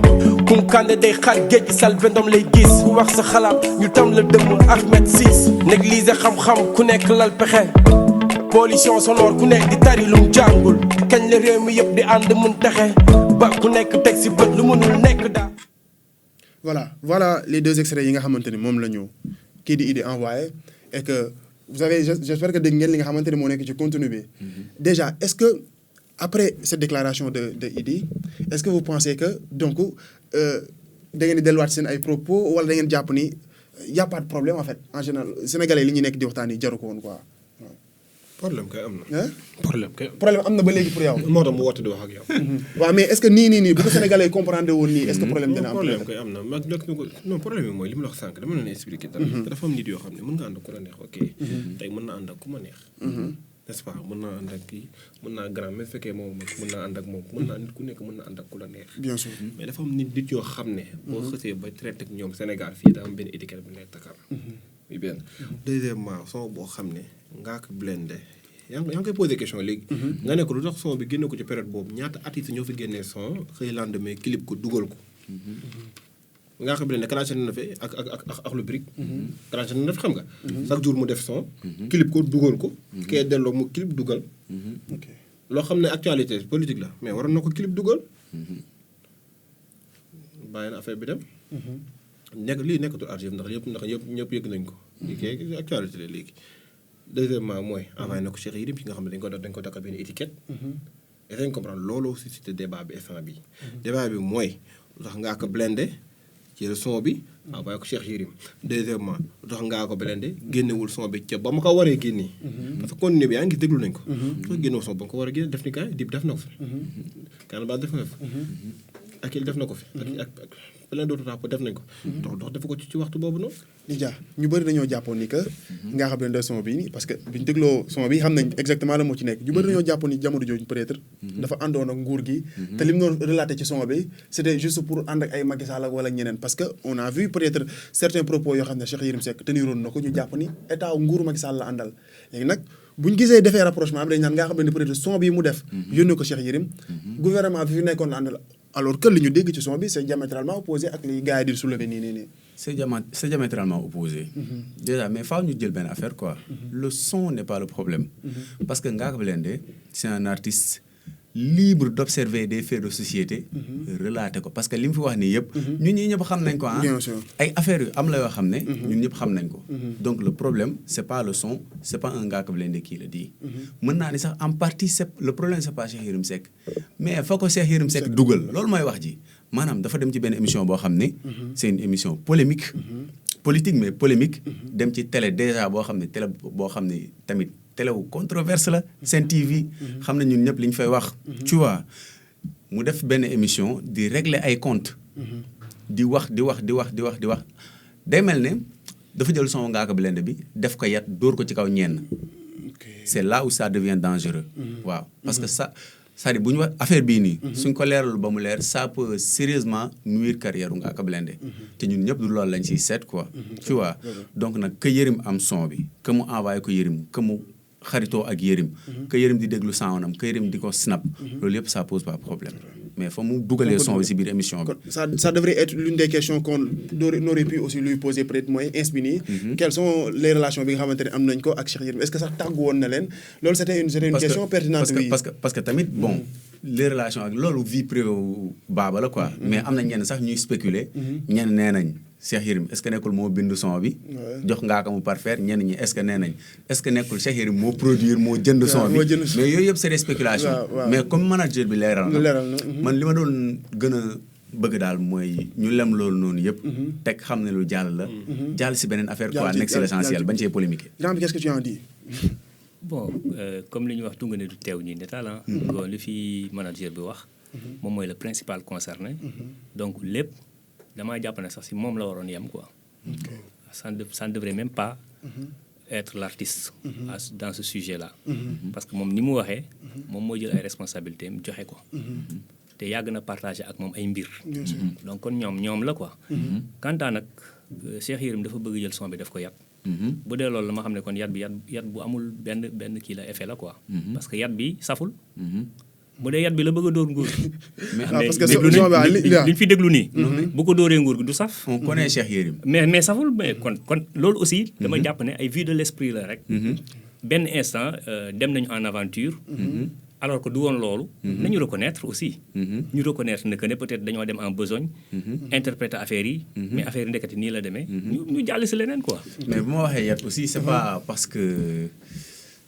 Speaker 5: kunkande day xar géej sal bendom lay gis ku wax sa xalaat ñu tam la dëmm Ahmed Ciss négliger xam-xam ku nekk lal pexe pollution sonore ku nekk di tari lum jàngul kañ la réew mi yëpp di ànd mun texe ba ku nekk teg si bët lu mënul nekk daa.
Speaker 2: voilà les deux extraits yi nga xamante ni moom la ñu kii di Idy envoyé et que vous avez j'espère que dégg ngeen li nga xamante ne moo nekk ci contenu bi déjà est-ce que après cette déclaration de Idy est-ce que vous pensez que donc da ngeen di delluwaat seen ay propos wala da ngeen jàpp ni y a pas de problème en fait en général sénégalais li ñuy nekk di waxtaan yi jaru ko woon quoi.
Speaker 1: problème kay am na.
Speaker 2: problème am na ba léegi pour yow.
Speaker 1: moo tax mu woote di wax ak yow.
Speaker 2: waaw mais est-ce que nii bu ko sénégalais comprendre woon nii est-ce que problème dina am.
Speaker 1: problème kay am na mag non problème bi mooy li mu la wax sànq dama leen expliquer dara. dafa am nit yoo xam ne mën nga ànd ak ku la neex ok. tey mën na ànd ak ku ma neex. n'est-ce pas mën naa ànd ak kii mën naa grand mais fekkee moom mën naa ànd ak moom mën naa nit ku nekk mën na ànd ak ku la neex.
Speaker 2: bien sûr
Speaker 1: mais dafa am nit yoo xam ne. boo xësee ba traité ak ñoom Sénégal fii daa am benn étiquette bu nekk Dakar. muy benn deuxièmement son boo xam ne Ngaaka Blindé yaa ngi koy posé question léegi. nga ne ko lu tax son bi génne ko ci période boobu ñaata artistes ñoo fi génnee son xëy lendemain clip ko dugal ko. Ngaaka Blindé classé na fi ak lu brique. classé na fi xam nga. chaque jour mu def son. clip ko dugal ko. kee delloo mu clip dugal. loo xam ne actualité politique la mais waroon na ko clip dugal. bàyyi na affaire bi dem. lii nekkatul archive ndax ñëpp yëg nañ ko. lii actualité la léegi. deuxièmement mooy envoyé na ko Cheikh Yérim bi nga xam ne dañ ko dakkal benn étiquette. et comprendre loolu aussi c'était débat bi instant bi débat bi mooy lu tax Ngaaka Blindé jël son bi envoyé ko Cheikh Yérim deuxièmement lu tax Ngaaka Blindé génnewul son bi ca ba mu ko waree génnee parce que continuer bi yaa ngi déglu nañ ko soo génnewul son ba nga ko war a génne def ni kaay Dip def na ko fi Kana Ba def na ko fi Akil def na ko fi ak plein d'autres rappeurs def nañ ko dox def ko ci waxtu boobu noonu
Speaker 2: Ninja ñu bëri dañoo jàppoon ni que Ngaaka Blindé son bi nii parce que biñu dégloo son bi xam nañ exactement la moo ci nekk ñu bëri dañoo jàppoon ni jamono jooju peut-être dafa àndoon ak nguur gi te li mu doon relaté ci son bi c'était juste pour ànd ak ay Macky Sall wala ñeneen parce que on a vu peut-être certains propos yoo xam ne Cheikh Yérim Seck teniroon na ko ñu jàpp ni état nguuru Macky Sall la àndal léegi nag buñ gisee defee rapprochement bi dañ naan Ngaaka Blindé peut-être son bi mu def yónnee ko Cheikh Yérim gouvernement bi fi nekkoon la àndal alors que li ñu dégg ci son bi c'est diamétralement opposé ak li gars yi di soulever nii
Speaker 3: c'est diamétralement opposé. Déjà, mais il faut nous dire une affaire quoi. Le son n'est pas le problème. Parce que Ngaaka Blindé, c'est un artiste libre d'observer des faits de société, relater quoi. Parce que li mu fi wax nii yëpp. ñun ñii ñëpp xam nañ ko ah.
Speaker 2: Bien sûr.
Speaker 3: ay affaires yu am la yoo xam ne. ñun ñëpp xam nañ ko. Donc le problème c'est pas le son, c'est pas un Ngaaka Blindé qui le dit. mën naa ni sax en partie c'est le problème c'est pas Cheikh Yérim Seck mais fa ko Cheikh Yérim Seck dugal loolu mooy wax ji. maanaam dafa dem ci benn émission boo xam ne c'est une émission polémique politique mais polémique dem ci télé déjà boo xam ne télé boo xam ne tamit télé wu controverse la Sen TV xam ne ñun ñëpp li ñu fay wax tu vois mu def benn émission di régler ay comptes di wax day mel ne dafa jël son Ngaaka Blindé bi def ko yat dóor ko ci kaw ñenn c'est là où ça devient dangereux waaw parce que ça c'est-à-dire bu ñu wax affaire bii nii suñ ko leeral ba mu leer ça peut sérieusement nuire carrière u Ngaaka Blindé te ñun ñëpp du loolu lañ siy seet quoi tu vois donc nag que Yérim am son bi que mu envoyé ko Yérim que mu xaritoo ak Yérim que Yérim di déglu soundam que Yérim di ko snap loolu yëpp ça pose pas problème mais fa mu dugalee son bi si biir émission bi
Speaker 2: ça devrait être l'une des questions qu'on aurait pu aussi lui poser peut-être mooy ins bi nii quelles sont les relations bi nga xamante ne am nañ ko ak Cheikh Yérim est-ce que sax tàggu woon na leen loolu c'était une question pertinente
Speaker 3: parce que tamit bon les relations ak loolu vie privée wu baaba la quoi mais am na ñenn sax ñuy spéculer ñenn nee nañ Cheikh Yérim est-ce que nekkul moo bind son bi jox Ngaaka mu parfaire ñenn ñi est-ce que nee nañ est-ce que nekkul Cheikh Yérim moo produire moo jënd son bi mais yooyu yëpp c'est des spéculations mais comme manager bi leeral na man li ma doon gën a bëgg daal mooy ñu lem loolu noonu yëpp teg xam ne lu jàll la jàll si beneen affaire quoi nekk si l'essentiel bañ see polémiquer
Speaker 2: qu'est-ce que tu en dis
Speaker 6: bon comme li ñuy wax tunga ne du teew nii ne talent bon li fi manager bi wax moom mooy le principal concerné donc lépp damaa jàpp ne sax si moom la waroon yem quoi ça ne devrait même pas être l'artiste dans ce sujet-là parce que moom ni mu waxee moom moo jël ay responsabilités mu joxe ko te yàgg na partager ak moom ay mbir donc kon ñoom la quoi quant à nag Cheikh Yérim dafa bëgg jël son bi def ko yat bu dee loolu la ma xam ne kon yat bu amul benn kii la effet la quoi parce que yat bi saful bu dee yat bi la bëgg a dóor nguur gi
Speaker 2: parce que
Speaker 6: liñ fi déglu nii bu ko dóoree nguur gi du saf
Speaker 3: on connaît Cheikh Yérim
Speaker 6: mais saful mais kon loolu aussi dama jàpp ne ay vue de l'esprit la rek benn instant dem nañu en aventure alors que du woon loolu nañu reconnaître aussi ñu reconnaître ne que ne peut-être dañoo dem en besogne interpréter affaires yi mais affaire yi ndekati nii la demee ñu jàll si leneen quoi
Speaker 3: mais bu ma waxee yat aussi c'est pas parce que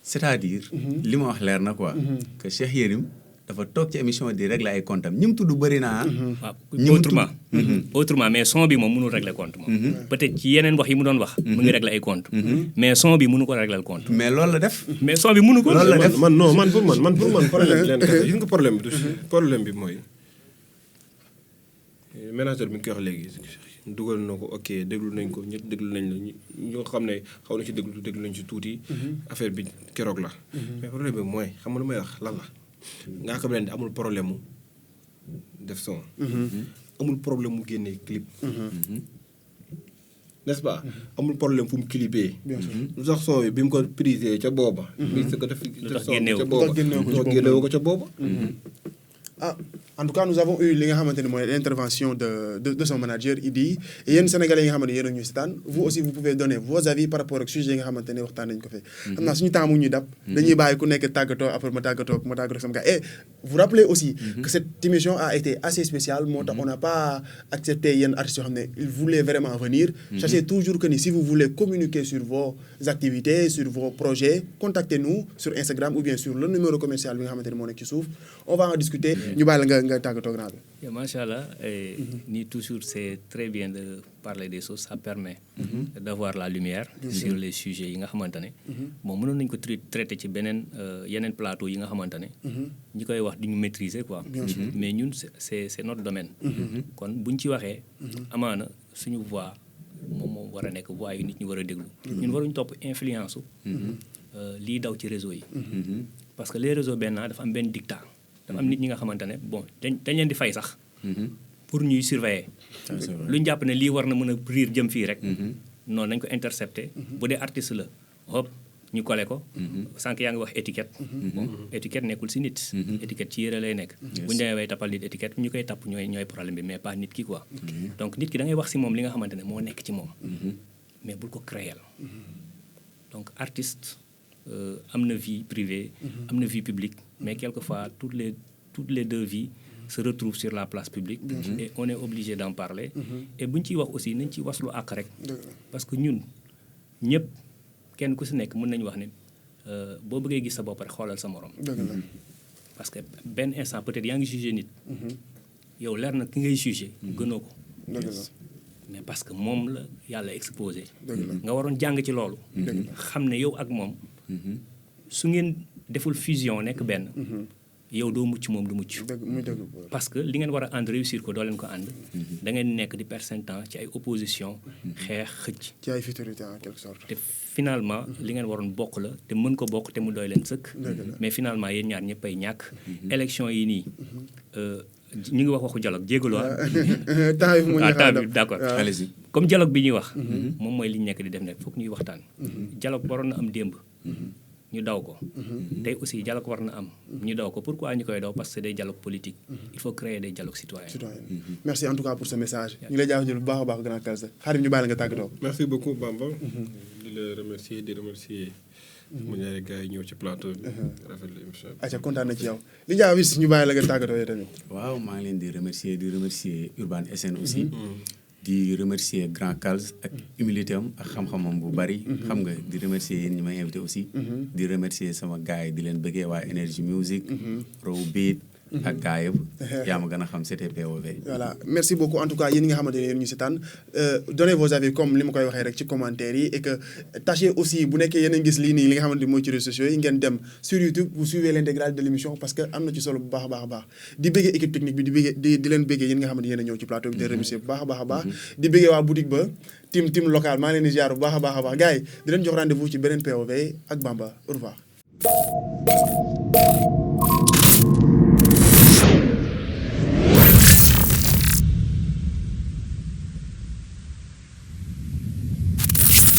Speaker 3: c'est-à-dire li ma wax leer na quoi que Cheikh Yérim dafa toog ci émission di régler ay comptes am ñi mu tudd bëri naa
Speaker 6: waaw autrement mais son bi moom mënul régler compte moom peut-être ci yeneen wax yi mu doon wax mu ngi régler ay compte mais son bi mënu ko régler compte
Speaker 3: mais loolu la def
Speaker 6: mais son bi mënu ko
Speaker 3: loolu la def
Speaker 1: man pour man problème bi leen gis nga problème bi mooy manager bi nga koy wax léegi dugal na ko ok déglu nañ ko ñëpp déglu nañ la ñoo xam ne xaw na ci déglu nañ ci tuuti affaire bi keroog la mais problème bi mooy xam nga lu may wax lan la Ngaaka Blindé amul problème mu def son amul problème mu génnee clip n'est-ce pas amul problème fu mu clipé lu tax son bi mu ko prisé ca booba bi sa ko def son ca booba génnewu ko ca booba
Speaker 2: en tout cas nous avons eu li nga xamante ne mooy l'intervention de son manager Idi et yéen sénégalais yi nga xamante ne yéen a ñu seetaan vous aussi vous pouvez donner vos avis par rapport ak sujet yi nga xamante ne waxtaan nañu ko fi xam naa suñu temps mu ñuy dab dañuy bàyyi ku nekk tàggatoo après ma tàggatoo sama gars et vous rappelez aussi que cette émission a été assez spéciale moo tax on n'a pas accepté yenn artistes yoo xam ne ils voulaient vraiment venir sachez toujours que ni si vous voulez communiquer sur vos activités sur vos projets contactez-nous sur Instagram ou bien sur le numéro commercial bi nga xamante ne moo nekk ci suuf on va en discuter ñu bàyyi la nga tàggatoo grand bi
Speaker 6: Et machallah, ni toujours c'est très bien de parler des choses, ça permet d'avoir la lumière sur les sujets yi nga xamante ne bon mënoon nañu ko traiter ci beneen yeneen plateau yi nga xamante ne ñi koy wax duñu maîtriser quoi mais ñun c'est notre domaine kon buñ ci waxee amaana suñu voix moom war a nekk voix yu nit ñi war a déglu ñun waruñu topp influence lii daw ci réseau yi parce que les réseaux dafa am benn dictat dafa am nit ñi nga xamante ne bon dañ leen di fay sax pour ñuy surveiller lu ñu jàpp ne lii war na mën a riir jëm fii rek noonu nañ ko intercepter bu dee artiste la hop ñu collé ko sànq yaa ngi wax étiquette bon étiquette nekkul si nit étiquette ci yére lay nekk bu ñu demee way tappal nit étiquette ñu koy tapp ñooy problème bi mais pas nit ki quoi donc nit ki da ngay wax si moom li nga xamante ne moo nekk ci moom mais bul ko créer donc artiste am na vie privée am na vie publique mais quelquefois toutes les deux vies se retrouvent sur la place publique et on est obligé d'en parler et bu ñu ciy wax aussi nañ ci waslu àq rek parce que ñun ñëpp kenn ku si nekk mën nañu wax ne boo bëggee gis sa bopp rek xoolal sa morom parce que benn instant peut-être yaa ngi jugé nit yow leer na ki ngay jugé gënoo ko mais parce que moom la yàlla exposé nga waroon jàng ci loolu xam ne yow ak moom su ngeen deful fusion nekk benn yow doo mucc moom du mucc parce que li ngeen war a ànd réussir ko doo leen ko ànd da ngeen nekk di perdre seen temps ci ay opposition xeex xëcc
Speaker 2: ci ay futilité en quelque sorte
Speaker 6: te finalement li ngeen waroon bokk la te mën ko bokk te mu doy leen sëkk mais finalement yéen ñaar ñëpp ay ñàkk élection yi nii ñu ngi wax waxu dialogue jégalu temps bi d'accord comme dialogue bi ñuy wax moom mooy li ñu nekk di def nekk foog ñuy waxtaan dialogue waroon na am démb ñu daw ko tey aussi dialogue war na am ñu daw ko pourquoi ñu koy daw parce que c'est des dialogues politiques il faut créer des dialogues citoyens
Speaker 2: merci en tout cas pour ce message ñu lay jaajëfal bu baax a baax grand Kalza Xaadim ñu bàyyi la nga tàggatoo
Speaker 1: merci beaucoup Bamba di la remercier di remercier mu ñaari gars yi ñëw ci plateau bi rafetlu émission bi
Speaker 2: aca kontaan na ci yow li njaa wis ñu bàyyi la nga tàggatoo yow tamit
Speaker 3: waaw maa ngi leen di remercier Urban SN aussi di remercier grand Kalz ak humilité am ak xam-xamam bu bari xam nga di remercier yéen ñi may invité aussi di remercier sama gars yi di leen bëggee waa Energy Music Row Beat ak gars yëpp yaa ma gën a xam c'était POV
Speaker 2: voilà merci beaucoup en tout cas yéen ñi nga xamante ne yéen ñu seetaan donnez vos avis comme li ma koy waxee rek ci commentaire yi et que tâchez aussi bu nekkee yéen a gis lii nii li nga xamante ni mooy ci réseaux sociaux yi ngeen dem sur YouTube vous suivez l'intégrale de l'émission parce que am na ci solo bu baax a baax a baax di bëggee équipe technique bi di bëggee di leen bëggee yéen nga xamante yéen a ñëw ci plateau bi di remercier bu baax a baax a baax di bëggee waa boutique ba team local maa ngi leen di ziar bu baax a baax a baax gars yi di leen jox rendez-vous ci beneen POV ak Bamba au revoir